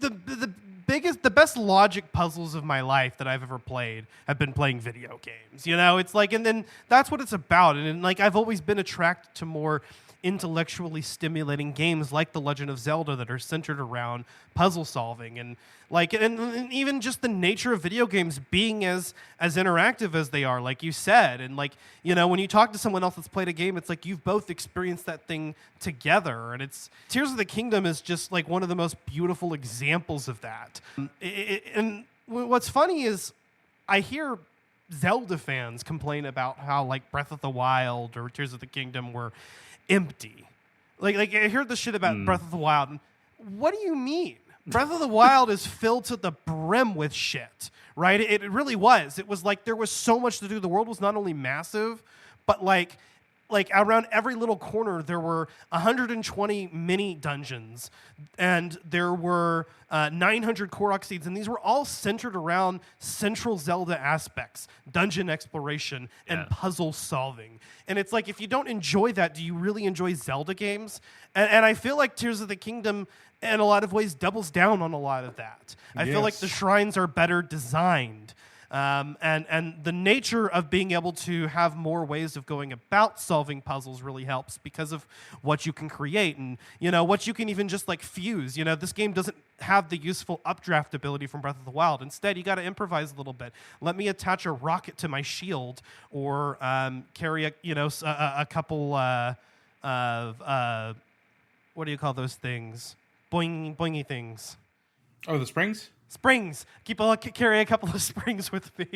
the best logic puzzles of my life that I've ever played have been playing video games. It's and then that's what it's about. And I've always been attracted to more intellectually stimulating games like The Legend of Zelda that are centered around puzzle solving and and even just the nature of video games being as interactive as they are, like you said. And when you talk to someone else that's played a game, it's you've both experienced that thing together. And Tears of the Kingdom is just one of the most beautiful examples of that. And what's funny is I hear Zelda fans complain about how like Breath of the Wild or Tears of the Kingdom were empty. Like I heard the shit about Breath of the Wild. And what do you mean? Breath of the Wild is filled to the brim with shit, right? It really was. It was like there was so much to do. The world was not only massive, but like around every little corner, there were 120 mini dungeons, and there were 900 Korok seeds, and these were all centered around central Zelda aspects, dungeon exploration, and puzzle solving. And it's like, if you don't enjoy that, do you really enjoy Zelda games? And I feel like Tears of the Kingdom, in a lot of ways, doubles down on a lot of that. I feel like the shrines are better designed. And the nature of being able to have more ways of going about solving puzzles really helps because of what you can create and, you know, what you can even just like fuse. You know, this game doesn't have the useful updraft ability from Breath of the Wild. Instead, you got to improvise a little bit. Let me attach a rocket to my shield or carry a couple of what do you call those things? Boingy things. Oh, the springs? Springs. Carry a couple of springs with me.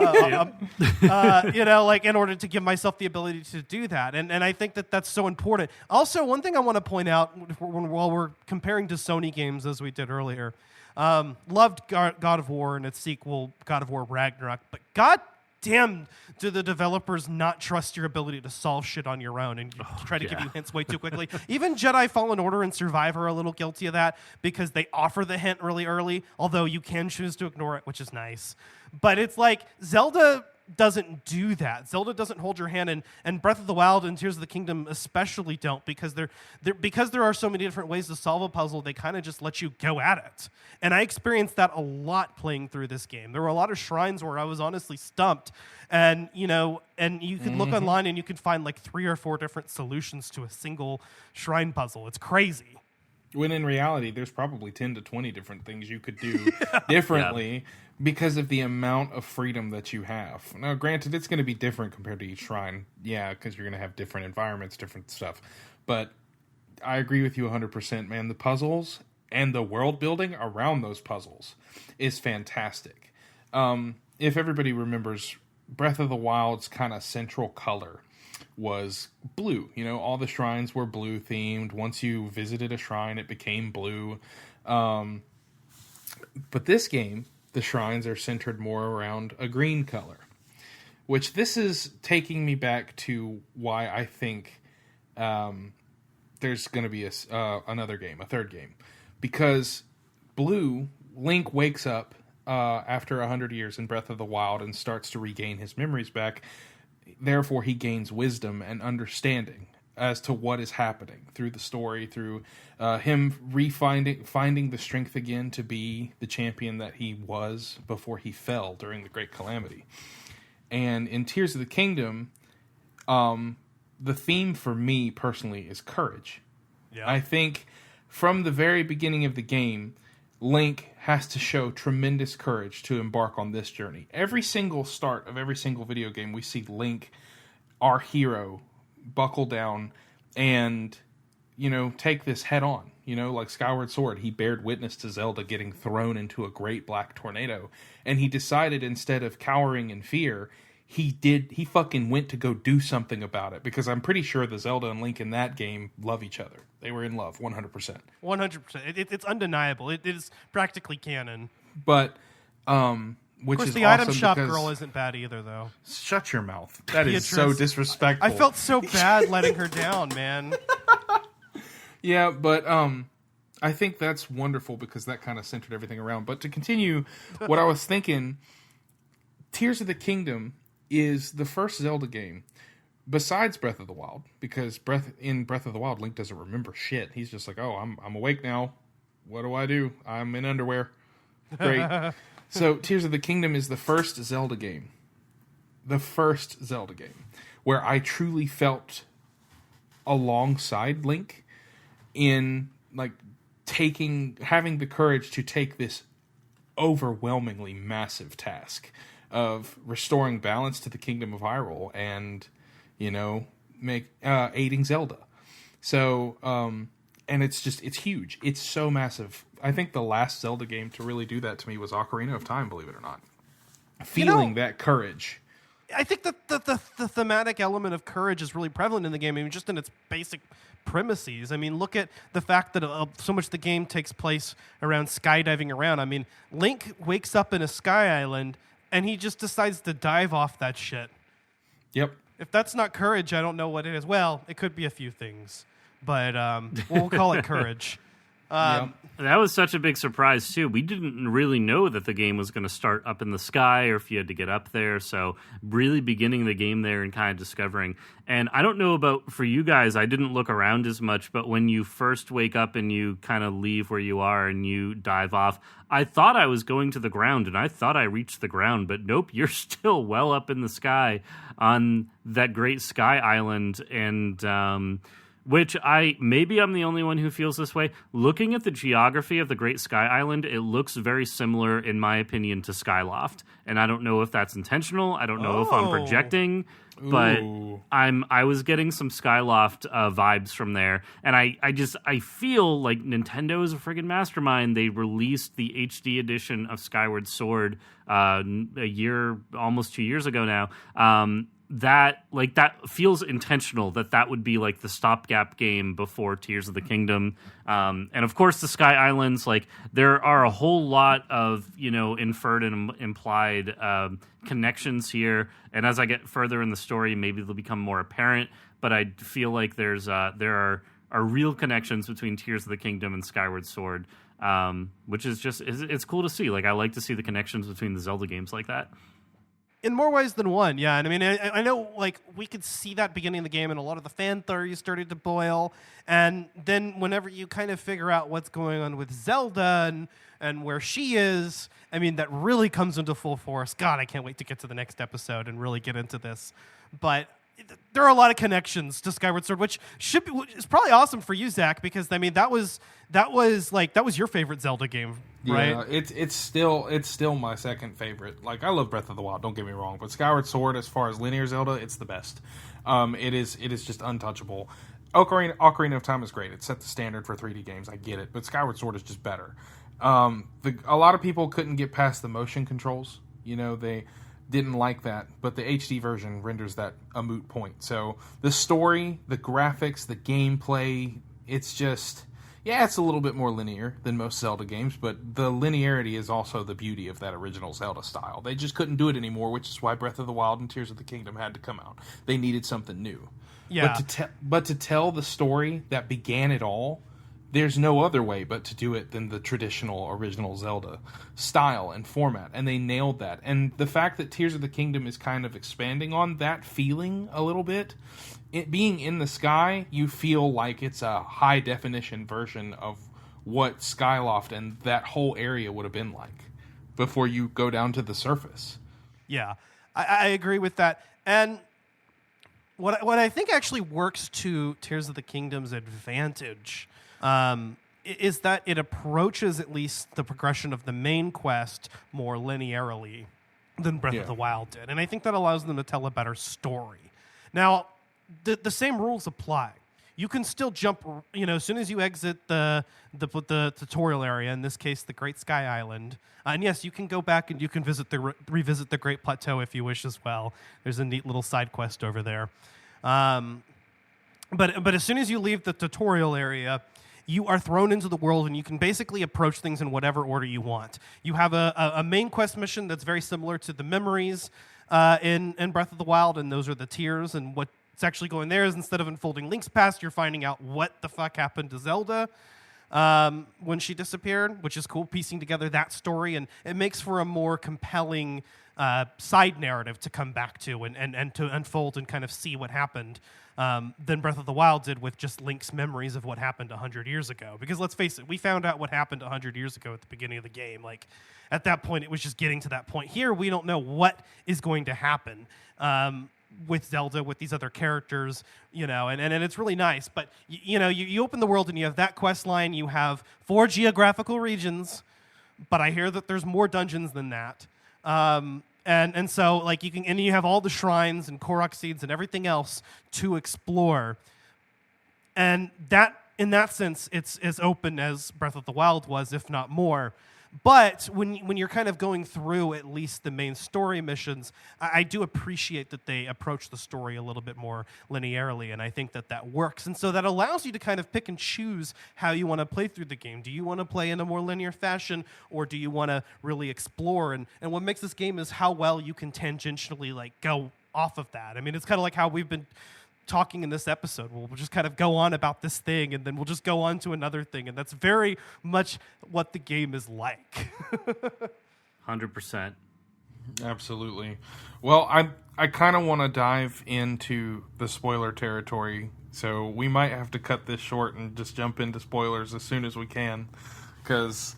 In order to give myself the ability to do that. And I think that that's so important. Also, one thing I want to point out while we're comparing to Sony games, as we did earlier, loved God of War and its sequel, God of War Ragnarok, but God damn, do the developers not trust your ability to solve shit on your own and try to give you hints way too quickly. Even Jedi Fallen Order and Survivor are a little guilty of that because they offer the hint really early, although you can choose to ignore it, which is nice. But it's like Zelda doesn't do that. Zelda doesn't hold your hand, and Breath of the Wild and Tears of the Kingdom especially don't, because there are so many different ways to solve a puzzle. They kind of just let you go at it, and I experienced that a lot playing through this game. There were a lot of shrines where I was honestly stumped, and you could look online and you could find like 3 or 4 different solutions to a single shrine puzzle. It's crazy. When in reality, there's probably 10 to 20 different things you could do differently because of the amount of freedom that you have. Now, granted, it's going to be different compared to each shrine. Yeah, because you're going to have different environments, different stuff. But I agree with you 100%, man. The puzzles and the world building around those puzzles is fantastic. If everybody remembers, Breath of the Wild's kind of central color was blue. You know, all the shrines were blue themed. Once you visited a shrine, it became blue. But this game, the shrines are centered more around a green color, which this is taking me back to why I think there's going to be another game, a third game, because blue, Link wakes up after 100 years in Breath of the Wild and starts to regain his memories back. Therefore, he gains wisdom and understanding as to what is happening through the story, through him finding the strength again to be the champion that he was before he fell during the Great Calamity. And in Tears of the Kingdom, the theme for me personally is courage. Yeah. I think from the very beginning of the game, Link has to show tremendous courage to embark on this journey. Every single start of every single video game, we see Link, our hero, buckle down and, take this head on. Like Skyward Sword, he bared witness to Zelda getting thrown into a great black tornado. And he decided, instead of cowering in fear, he fucking went to go do something about it, because I'm pretty sure the Zelda and Link in that game love each other. They were in love, 100%. 100%. It's undeniable. It is practically canon. But, which of course, is the awesome item shop because... girl isn't bad either, though. Shut your mouth. That is so disrespectful. I felt so bad letting her down, man. Yeah, but I think that's wonderful because that kind of centered everything around. But to continue what I was thinking, Tears of the Kingdom is the first Zelda game besides Breath of the Wild, because in Breath of the Wild, Link doesn't remember shit. He's just like, oh, I'm awake now. What do? I'm in underwear. Great. So Tears of the Kingdom is the first Zelda game. The first Zelda game where I truly felt alongside Link in like having the courage to take this overwhelmingly massive task of restoring balance to the Kingdom of Hyrule and, aiding Zelda. So, and it's huge. It's so massive. I think the last Zelda game to really do that to me was Ocarina of Time, believe it or not. feeling that courage. I think that the thematic element of courage is really prevalent in the game. I mean, just in its basic premises. I mean, look at the fact that so much of the game takes place around skydiving around. I mean, Link wakes up in a sky island, and he just decides to dive off that shit. Yep. If that's not courage, I don't know what it is. Well, it could be a few things, but we'll call it courage. That was such a big surprise, too. We didn't really know that the game was going to start up in the sky or if you had to get up there. So really beginning the game there and kind of discovering. And I don't know about for you guys, I didn't look around as much, but when you first wake up and you kind of leave where you are and you dive off, I thought I was going to the ground and I thought I reached the ground, but nope, you're still well up in the sky on that great sky island. And, which maybe I'm the only one who feels this way. Looking at the geography of the Great Sky Island, it looks very similar, in my opinion, to Skyloft. And I don't know if that's intentional. I don't know if I'm projecting, but I was getting some Skyloft vibes from there. And I feel like Nintendo is a friggin' mastermind. They released the HD edition of Skyward Sword almost 2 years ago now. That feels intentional that would be like the stopgap game before Tears of the Kingdom. And of course the Sky Islands, like there are a whole lot of, inferred and implied connections here. And as I get further in the story, maybe they'll become more apparent, but I feel like there are real connections between Tears of the Kingdom and Skyward Sword, which is just, it's cool to see. Like I like to see the connections between the Zelda games like that. In more ways than one, yeah. And I mean, I know, like, we could see that beginning of the game, and a lot of the fan theories started to boil. And then whenever you kind of figure out what's going on with Zelda and where she is, I mean, that really comes into full force. God, I can't wait to get to the next episode and really get into this. But there are a lot of connections to Skyward Sword, which is probably awesome for you, Zach, because I mean that was your favorite Zelda game, right? Yeah, it's still my second favorite. Like I love Breath of the Wild, don't get me wrong, but Skyward Sword, as far as linear Zelda, it's the best. It is just untouchable. Ocarina of Time is great. It set the standard for 3D games. I get it, but Skyward Sword is just better. A lot of people couldn't get past the motion controls. They didn't like that, but the HD version renders that a moot point. So the story, the graphics, the gameplay, it's just, it's a little bit more linear than most Zelda games, but the linearity is also the beauty of that original Zelda style. They just couldn't do it anymore, which is why Breath of the Wild and Tears of the Kingdom had to come out. They needed something new. Yeah. But to tell the story that began it all, there's no other way but to do it than the traditional original Zelda style and format, and they nailed that. And the fact that Tears of the Kingdom is kind of expanding on that feeling a little bit, it being in the sky, you feel like it's a high-definition version of what Skyloft and that whole area would have been like before you go down to the surface. Yeah, I agree with that. And what I think actually works to Tears of the Kingdom's advantage is that it approaches at least the progression of the main quest more linearly than Breath of the Wild did. And I think that allows them to tell a better story. Now, the same rules apply. You can still jump, as soon as you exit the tutorial area, in this case, the Great Sky Island. And yes, you can go back and you can revisit the Great Plateau if you wish as well. There's a neat little side quest over there. But as soon as you leave the tutorial area, you are thrown into the world, and you can basically approach things in whatever order you want. You have a main quest mission that's very similar to the memories in Breath of the Wild, and those are the tears. And what's actually going there is, instead of unfolding Link's past, you're finding out what the fuck happened to Zelda when she disappeared, which is cool, piecing together that story. And it makes for a more compelling side narrative to come back to and to unfold and kind of see what happened than Breath of the Wild did with just Link's memories of what happened 100 years ago. Because let's face it, we found out what happened 100 years ago at the beginning of the game. Like, at that point, it was just getting to that point. Here, we don't know what is going to happen with Zelda, with these other characters, and it's really nice. But, you open the world and you have that quest line. You have 4 geographical regions, but I hear that there's more dungeons than that. And so, like, you have all the shrines and Korok seeds and everything else to explore. And that, in that sense, it's as open as Breath of the Wild was, if not more. But when you're kind of going through at least the main story missions, I do appreciate that they approach the story a little bit more linearly, and I think that works. And so that allows you to kind of pick and choose how you want to play through the game. Do you want to play in a more linear fashion, or do you want to really explore? And what makes this game is how well you can tangentially like go off of that. I mean, it's kind of like how we've been talking in this episode. We'll just kind of go on about this thing, and then we'll just go on to another thing, and that's very much what the game is like. 100%. Absolutely. Well, I kind of want to dive into the spoiler territory, so we might have to cut this short and just jump into spoilers as soon as we can, because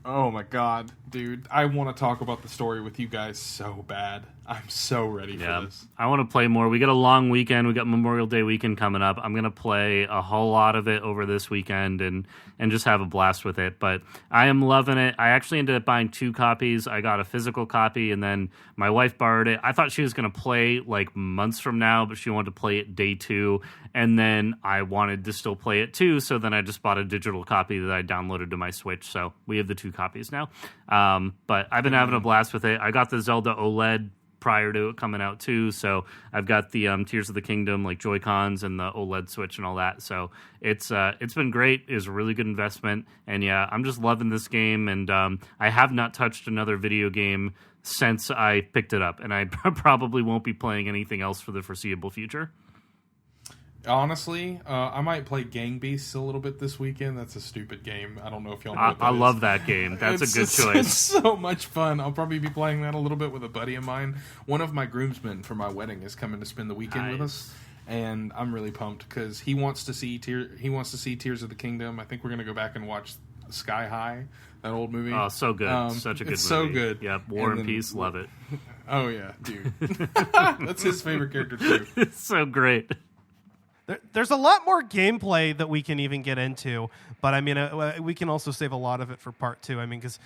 oh my god, dude, I want to talk about the story with you guys so bad. I'm so ready for this. I want to play more. We got a long weekend. We got Memorial Day weekend coming up. I'm going to play a whole lot of it over this weekend and just have a blast with it. But I am loving it. I actually ended up buying 2 copies. I got a physical copy, and then my wife borrowed it. I thought she was going to play like months from now, but she wanted to play it day 2. And then I wanted to still play it too, so then I just bought a digital copy that I downloaded to my Switch. So we have the 2 copies now. But I've been having a blast with it. I got the Zelda OLED prior to it coming out too, so I've got the Tears of the Kingdom like Joy-Cons and the OLED Switch and all that, so it's been great. It was a really good investment, and yeah, I'm just loving this game, and I have not touched another video game since I picked it up, and I probably won't be playing anything else for the foreseeable future. Honestly, I might play Gang Beasts a little bit this weekend. That's a stupid game. I don't know if y'all know what that I is. love that game. That's a good choice. It's so much fun. I'll probably be playing that a little bit with a buddy of mine. One of my groomsmen for my wedding is coming to spend the weekend with us, and I'm really pumped because he wants to see Tears of the Kingdom. I think we're gonna go back and watch Sky High, that old movie. Oh, so good. Such a good movie. So good. Yep, War and Peace, love it. Oh yeah, dude. That's his favorite character too. It's so great. There's a lot more gameplay that we can even get into, but I mean, we can also save a lot of it for part 2. I mean, because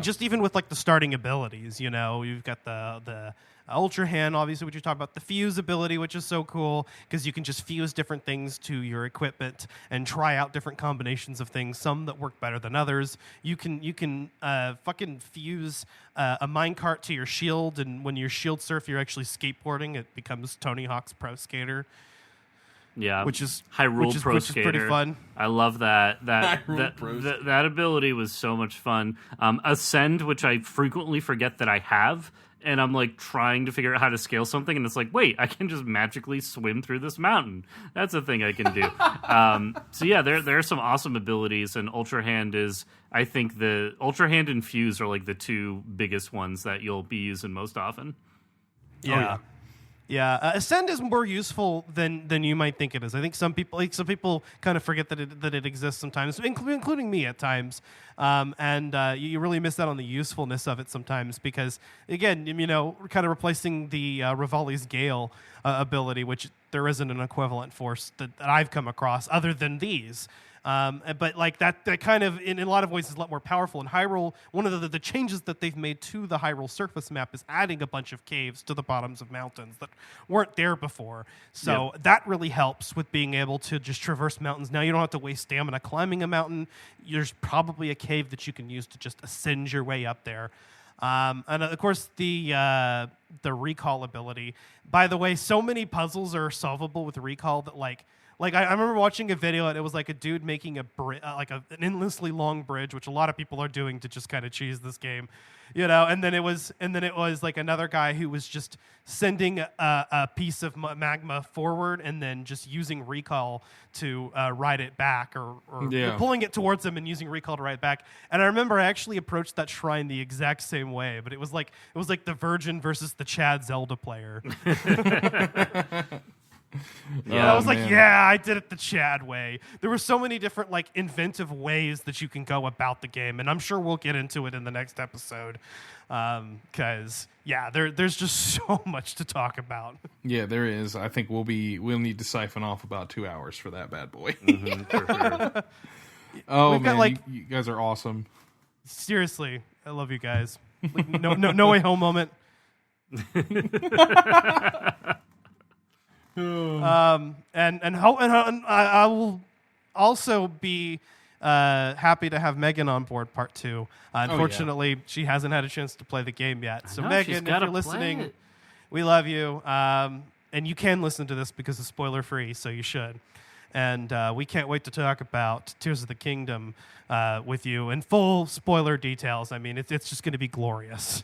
just even with like the starting abilities, you know, you've got the Ultra Hand, obviously, which you talked about, the fuse ability, which is so cool because you can just fuse different things to your equipment and try out different combinations of things, some that work better than others. You can fucking fuse a minecart to your shield, and when you shield surf, you're actually skateboarding. It becomes Tony Hawk's Pro Skater. Yeah, which is Hyrule Pro Skater. Is pretty fun. I love that. That ability was so much fun. Ascend, which I frequently forget that I have, and I'm like trying to figure out how to scale something, and it's like, wait, I can just magically swim through this mountain. That's a thing I can do. So yeah, there are some awesome abilities, and Ultra Hand is, I think the Ultra Hand and Fuse are like the 2 biggest ones that you'll be using most often. Yeah. Yeah, Ascend is more useful than you might think it is. I think some people kind of forget that it exists sometimes, including me at times, and you really miss out on the usefulness of it sometimes because, again, you know, we're kind of replacing the Rivali's Gale ability, which there isn't an equivalent force that I've come across other than these. But like that kind of in a lot of ways is a lot more powerful. In Hyrule, one of the changes that they've made to the Hyrule surface map is adding a bunch of caves to the bottoms of mountains that weren't there before. So that really helps with being able to just traverse mountains. Now you don't have to waste stamina climbing a mountain. There's probably a cave that you can use to just ascend your way up there. And of course the recall ability. By the way, so many puzzles are solvable with recall that like I remember watching a video and it was like a dude making an endlessly long bridge, which a lot of people are doing to just kind of cheese this game, you know. And then it was like another guy who was just sending a piece of magma forward and then just using recall to ride it back, or pulling it towards him and using recall to ride it back. And I remember I actually approached that shrine the exact same way, but it was like the Virgin versus the Chad Zelda player. Yeah, I was like, I did it the Chad way. There were so many different like inventive ways that you can go about the game, and I'm sure we'll get into it in the next episode. Because there's just so much to talk about. Yeah, there is. I think we'll need to siphon off about 2 hours for that bad boy. For sure. Oh We've man, you guys are awesome. Seriously, I love you guys. Like, no way home moment. And I will also be happy to have Megan on board part 2. Unfortunately, she hasn't had a chance to play the game yet. So Megan, if you're listening, we love you. And you can listen to this because it's spoiler free, so you should. And we can't wait to talk about Tears of the Kingdom with you in full spoiler details. I mean, it's just going to be glorious.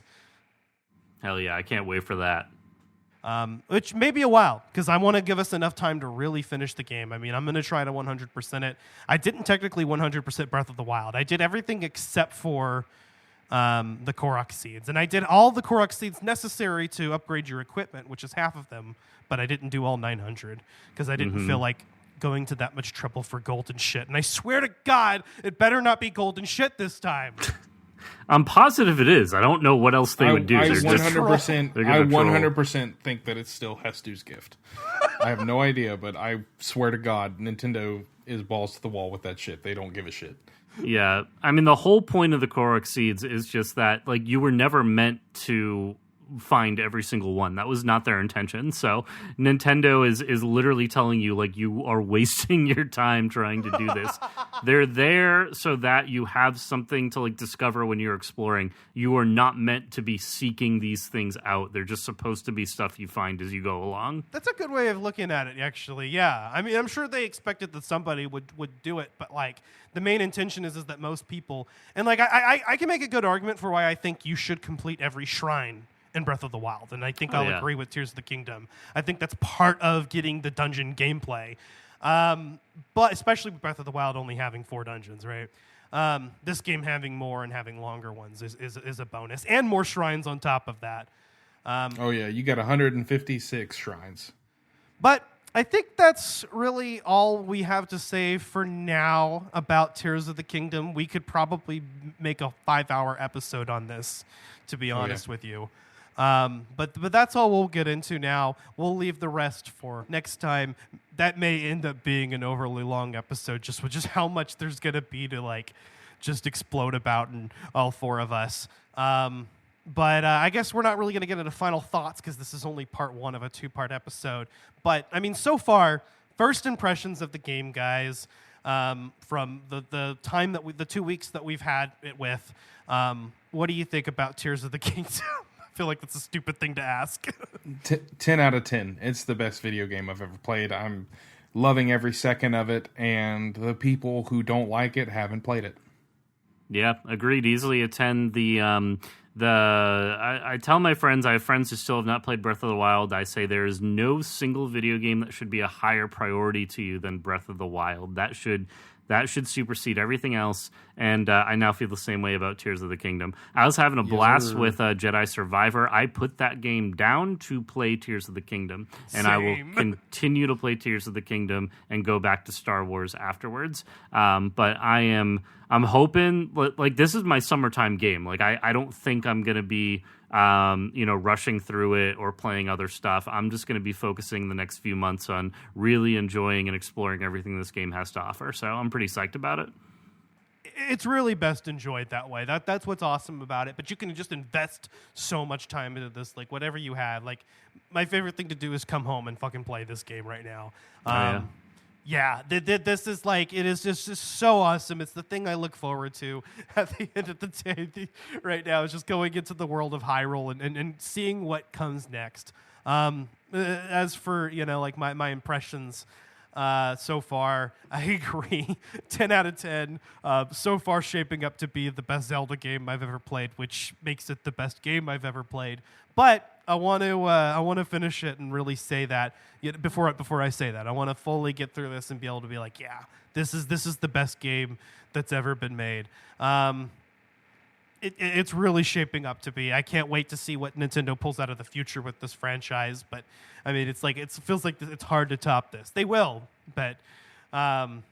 Hell yeah, I can't wait for that. Which may be a while, because I want to give us enough time to really finish the game. I mean, I'm going to try to 100% it. I didn't technically 100% Breath of the Wild. I did everything except for the Korok seeds. And I did all the Korok seeds necessary to upgrade your equipment, which is half of them, but I didn't do all 900, because I didn't feel like going to that much trouble for golden shit. And I swear to God, it better not be golden shit this time. I'm positive it is. I don't know what else they would do. I 100% think that it's still Hestu's gift. I have no idea, but I swear to God, Nintendo is balls to the wall with that shit. They don't give a shit. Yeah, I mean, the whole point of the Korok seeds is just that, like, you were never meant to find every single one. That was not their intention. So Nintendo is literally telling you, like, you are wasting your time trying to do this. They're there so that you have something to, like, discover when you're exploring. You are not meant to be seeking these things out. They're just supposed to be stuff you find as you go along. That's a good way of looking at it, actually. Yeah. I mean, I'm sure they expected that somebody would do it, but, like, the main intention is that most people, and, like, I can make a good argument for why I think you should complete every shrine in Breath of the Wild, and I think I'll agree with Tears of the Kingdom. I think that's part of getting the dungeon gameplay, but especially with Breath of the Wild only having 4 dungeons, right? This game having more and having longer ones is a bonus, and more shrines on top of that. You got 156 shrines. But I think that's really all we have to say for now about Tears of the Kingdom. We could probably make a 5-hour episode on this, to be honest with you. But that's all we'll get into now. We'll leave the rest for next time. That may end up being an overly long episode, just with just how much there's going to be to, like, just explode about in all 4 of us. But I guess we're not really going to get into final thoughts, because this is only part 1 of a 2-part episode. But, I mean, so far, first impressions of the game, guys, from the time that the 2 weeks that we've had it with, what do you think about Tears of the Kingdom? I feel like that's a stupid thing to ask. 10 out of 10. It's the best video game I've ever played. I'm loving every second of it, and the people who don't like it haven't played it. Yeah, agreed. Easily a 10. I tell my friends, I have friends who still have not played Breath of the Wild. I say there is no single video game that should be a higher priority to you than Breath of the Wild. That should supersede everything else, and I now feel the same way about Tears of the Kingdom. I was having a blast with Jedi Survivor. I put that game down to play Tears of the Kingdom, and I will continue to play Tears of the Kingdom and go back to Star Wars afterwards. But I'm hoping, like, this is my summertime game. Like, I don't think I'm going to be rushing through it or playing other stuff. I'm just going to be focusing the next few months on really enjoying and exploring everything this game has to offer. So I'm pretty psyched about it. It's really best enjoyed that way. That's what's awesome about it. But you can just invest so much time into this, like, whatever you have. Like, my favorite thing to do is come home and fucking play this game right now. Yeah, this is like, it is just so awesome. It's the thing I look forward to at the end of the day right now, is just going into the world of Hyrule and seeing what comes next. As for, like, my impressions so far, I agree. 10 out of 10. So far shaping up to be the best Zelda game I've ever played, which makes it the best game I've ever played. But I want to finish it and really say that before I say that. I want to fully get through this and be able to be like, yeah, this is the best game that's ever been made. It's really shaping up to be. I can't wait to see what Nintendo pulls out of the future with this franchise. But I mean, it feels like it's hard to top this. They will, but and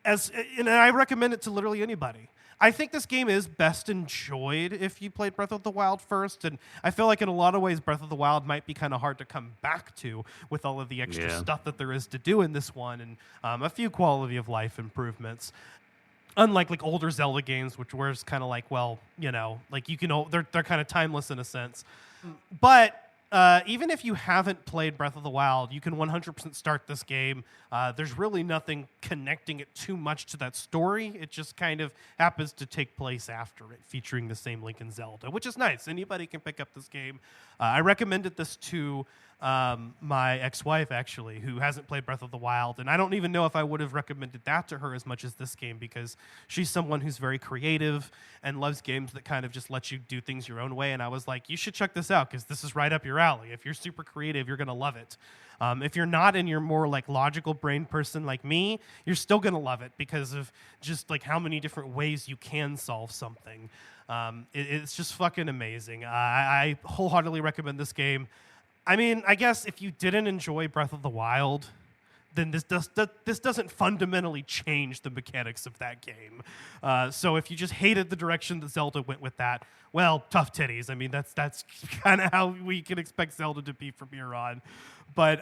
I recommend it to literally anybody. I think this game is best enjoyed if you played Breath of the Wild first, and I feel like in a lot of ways Breath of the Wild might be kind of hard to come back to with all of the extra stuff that there is to do in this one, and a few quality of life improvements. Unlike, like, older Zelda games, which were kind of like, well, like, you can, they're kind of timeless in a sense. But even if you haven't played Breath of the Wild, you can 100% start this game. There's really nothing connecting it too much to that story. It just kind of happens to take place after it, featuring the same Link and Zelda, which is nice. Anybody can pick up this game. I recommended this to my ex-wife, actually, who hasn't played Breath of the Wild, and I don't even know if I would have recommended that to her as much as this game, because she's someone who's very creative and loves games that kind of just let you do things your own way, and I was like, you should check this out, because this is right up your alley. If you're super creative, you're going to love it. If you're not and you're more like logical brain person like me, you're still going to love it because of just like how many different ways you can solve something. It's just fucking amazing. I wholeheartedly recommend this game. I mean, I guess if you didn't enjoy Breath of the Wild, then this doesn't fundamentally change the mechanics of that game. So if you just hated the direction that Zelda went with that, well, tough titties. I mean, that's kind of how we can expect Zelda to be from here on. But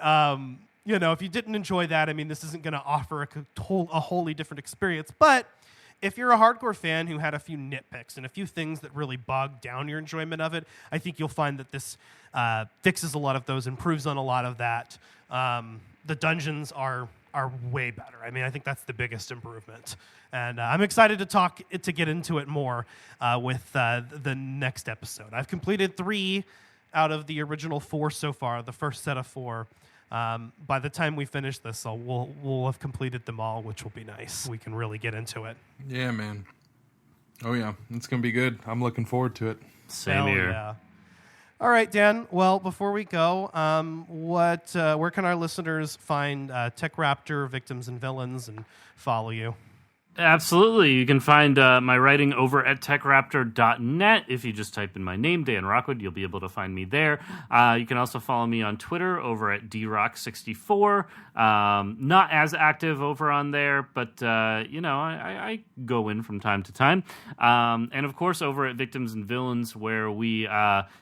if you didn't enjoy that, I mean, this isn't going to offer a wholly different experience. But if you're a hardcore fan who had a few nitpicks and a few things that really bogged down your enjoyment of it, I think you'll find that this fixes a lot of those, improves on a lot of that. The dungeons are way better. I mean, I think that's the biggest improvement. And I'm excited to get into it more with the next episode. I've completed 3 out of the original 4 so far, the first set of 4. By the time we finish this, we'll have completed them all, which will be nice. We can really get into it. Yeah, man. Oh, yeah. It's going to be good. I'm looking forward to it. Same here. Yeah. All right, Dan. Well, before we go, where can our listeners find Tech Raptor, Victims and Villains, and follow you? Absolutely. You can find my writing over at techraptor.net. If you just type in my name, Dan Rockwood, you'll be able to find me there. You can also follow me on Twitter over at drock64. Not as active over on there, but, I go in from time to time. And, of course, over at Victims and Villains, where we,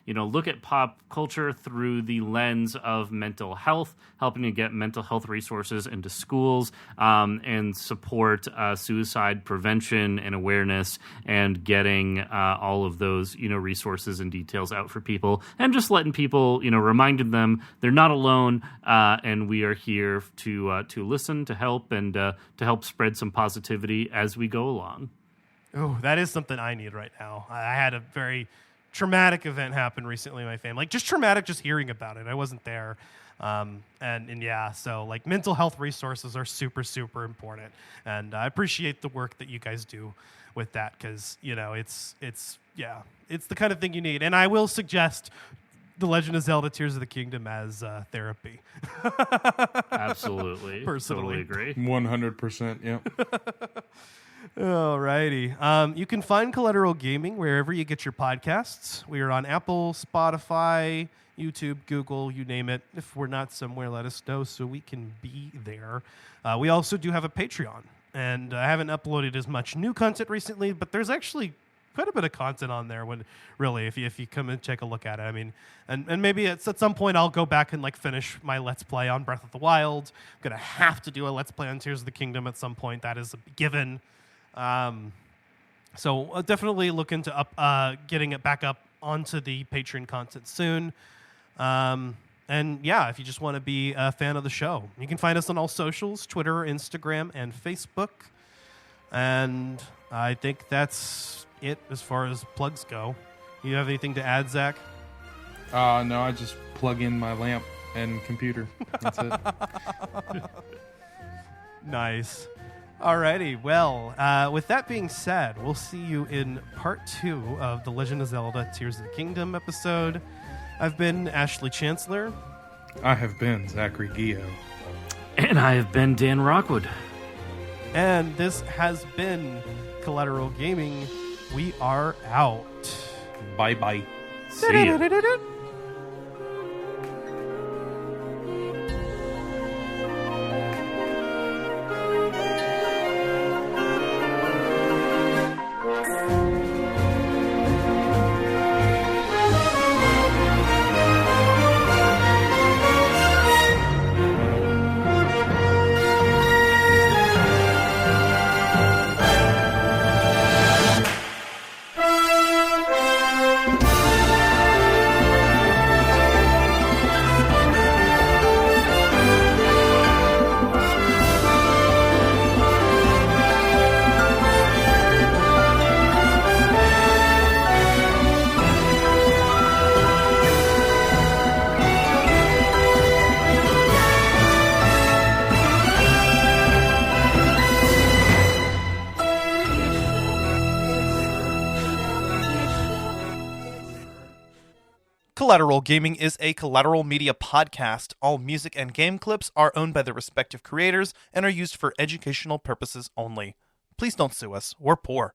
look at pop culture through the lens of mental health, helping to get mental health resources into schools and support suicide prevention and awareness, and getting all of those resources and details out for people, and just letting people reminding them they're not alone, and we are here to listen, to help, and to help spread some positivity as we go along. Oh, that is something I need right now. I had a very traumatic event happen recently in my family. Just traumatic just hearing about it. I wasn't there. So like mental health resources are super, super important. And I appreciate the work that you guys do with that, because, it's the kind of thing you need. And I will suggest The Legend of Zelda Tears of the Kingdom as therapy. Absolutely. Personally. Totally agree. 100%, yeah. Alrighty. You can find Collateral Gaming wherever you get your podcasts. We are on Apple, Spotify, YouTube, Google, you name it. If we're not somewhere, let us know so we can be there. We also do have a Patreon, and I haven't uploaded as much new content recently, but there's actually quite a bit of content on there if you come and take a look at it. I mean, and maybe at some point I'll go back and finish my Let's Play on Breath of the Wild. I'm going to have to do a Let's Play on Tears of the Kingdom at some point. That is a given. So definitely look into getting it back up onto the Patreon content soon. If you just want to be a fan of the show, you can find us on all socials, Twitter, Instagram, and Facebook. And I think that's it as far as plugs go. You have anything to add, Zach? No, I just plug in my lamp and computer. That's it. Nice. Alrighty, well, with that being said, we'll see you in part 2 of The Legend of Zelda Tears of the Kingdom episode. I've been Ashley Chancellor. I have been Zachary Gio. And I have been Dan Rockwood. And this has been Collateral Gaming. We are out. Bye-bye. See ya. Collateral Gaming is a Collateral Media podcast. All music and game clips are owned by their respective creators and are used for educational purposes only. Please don't sue us. We're poor.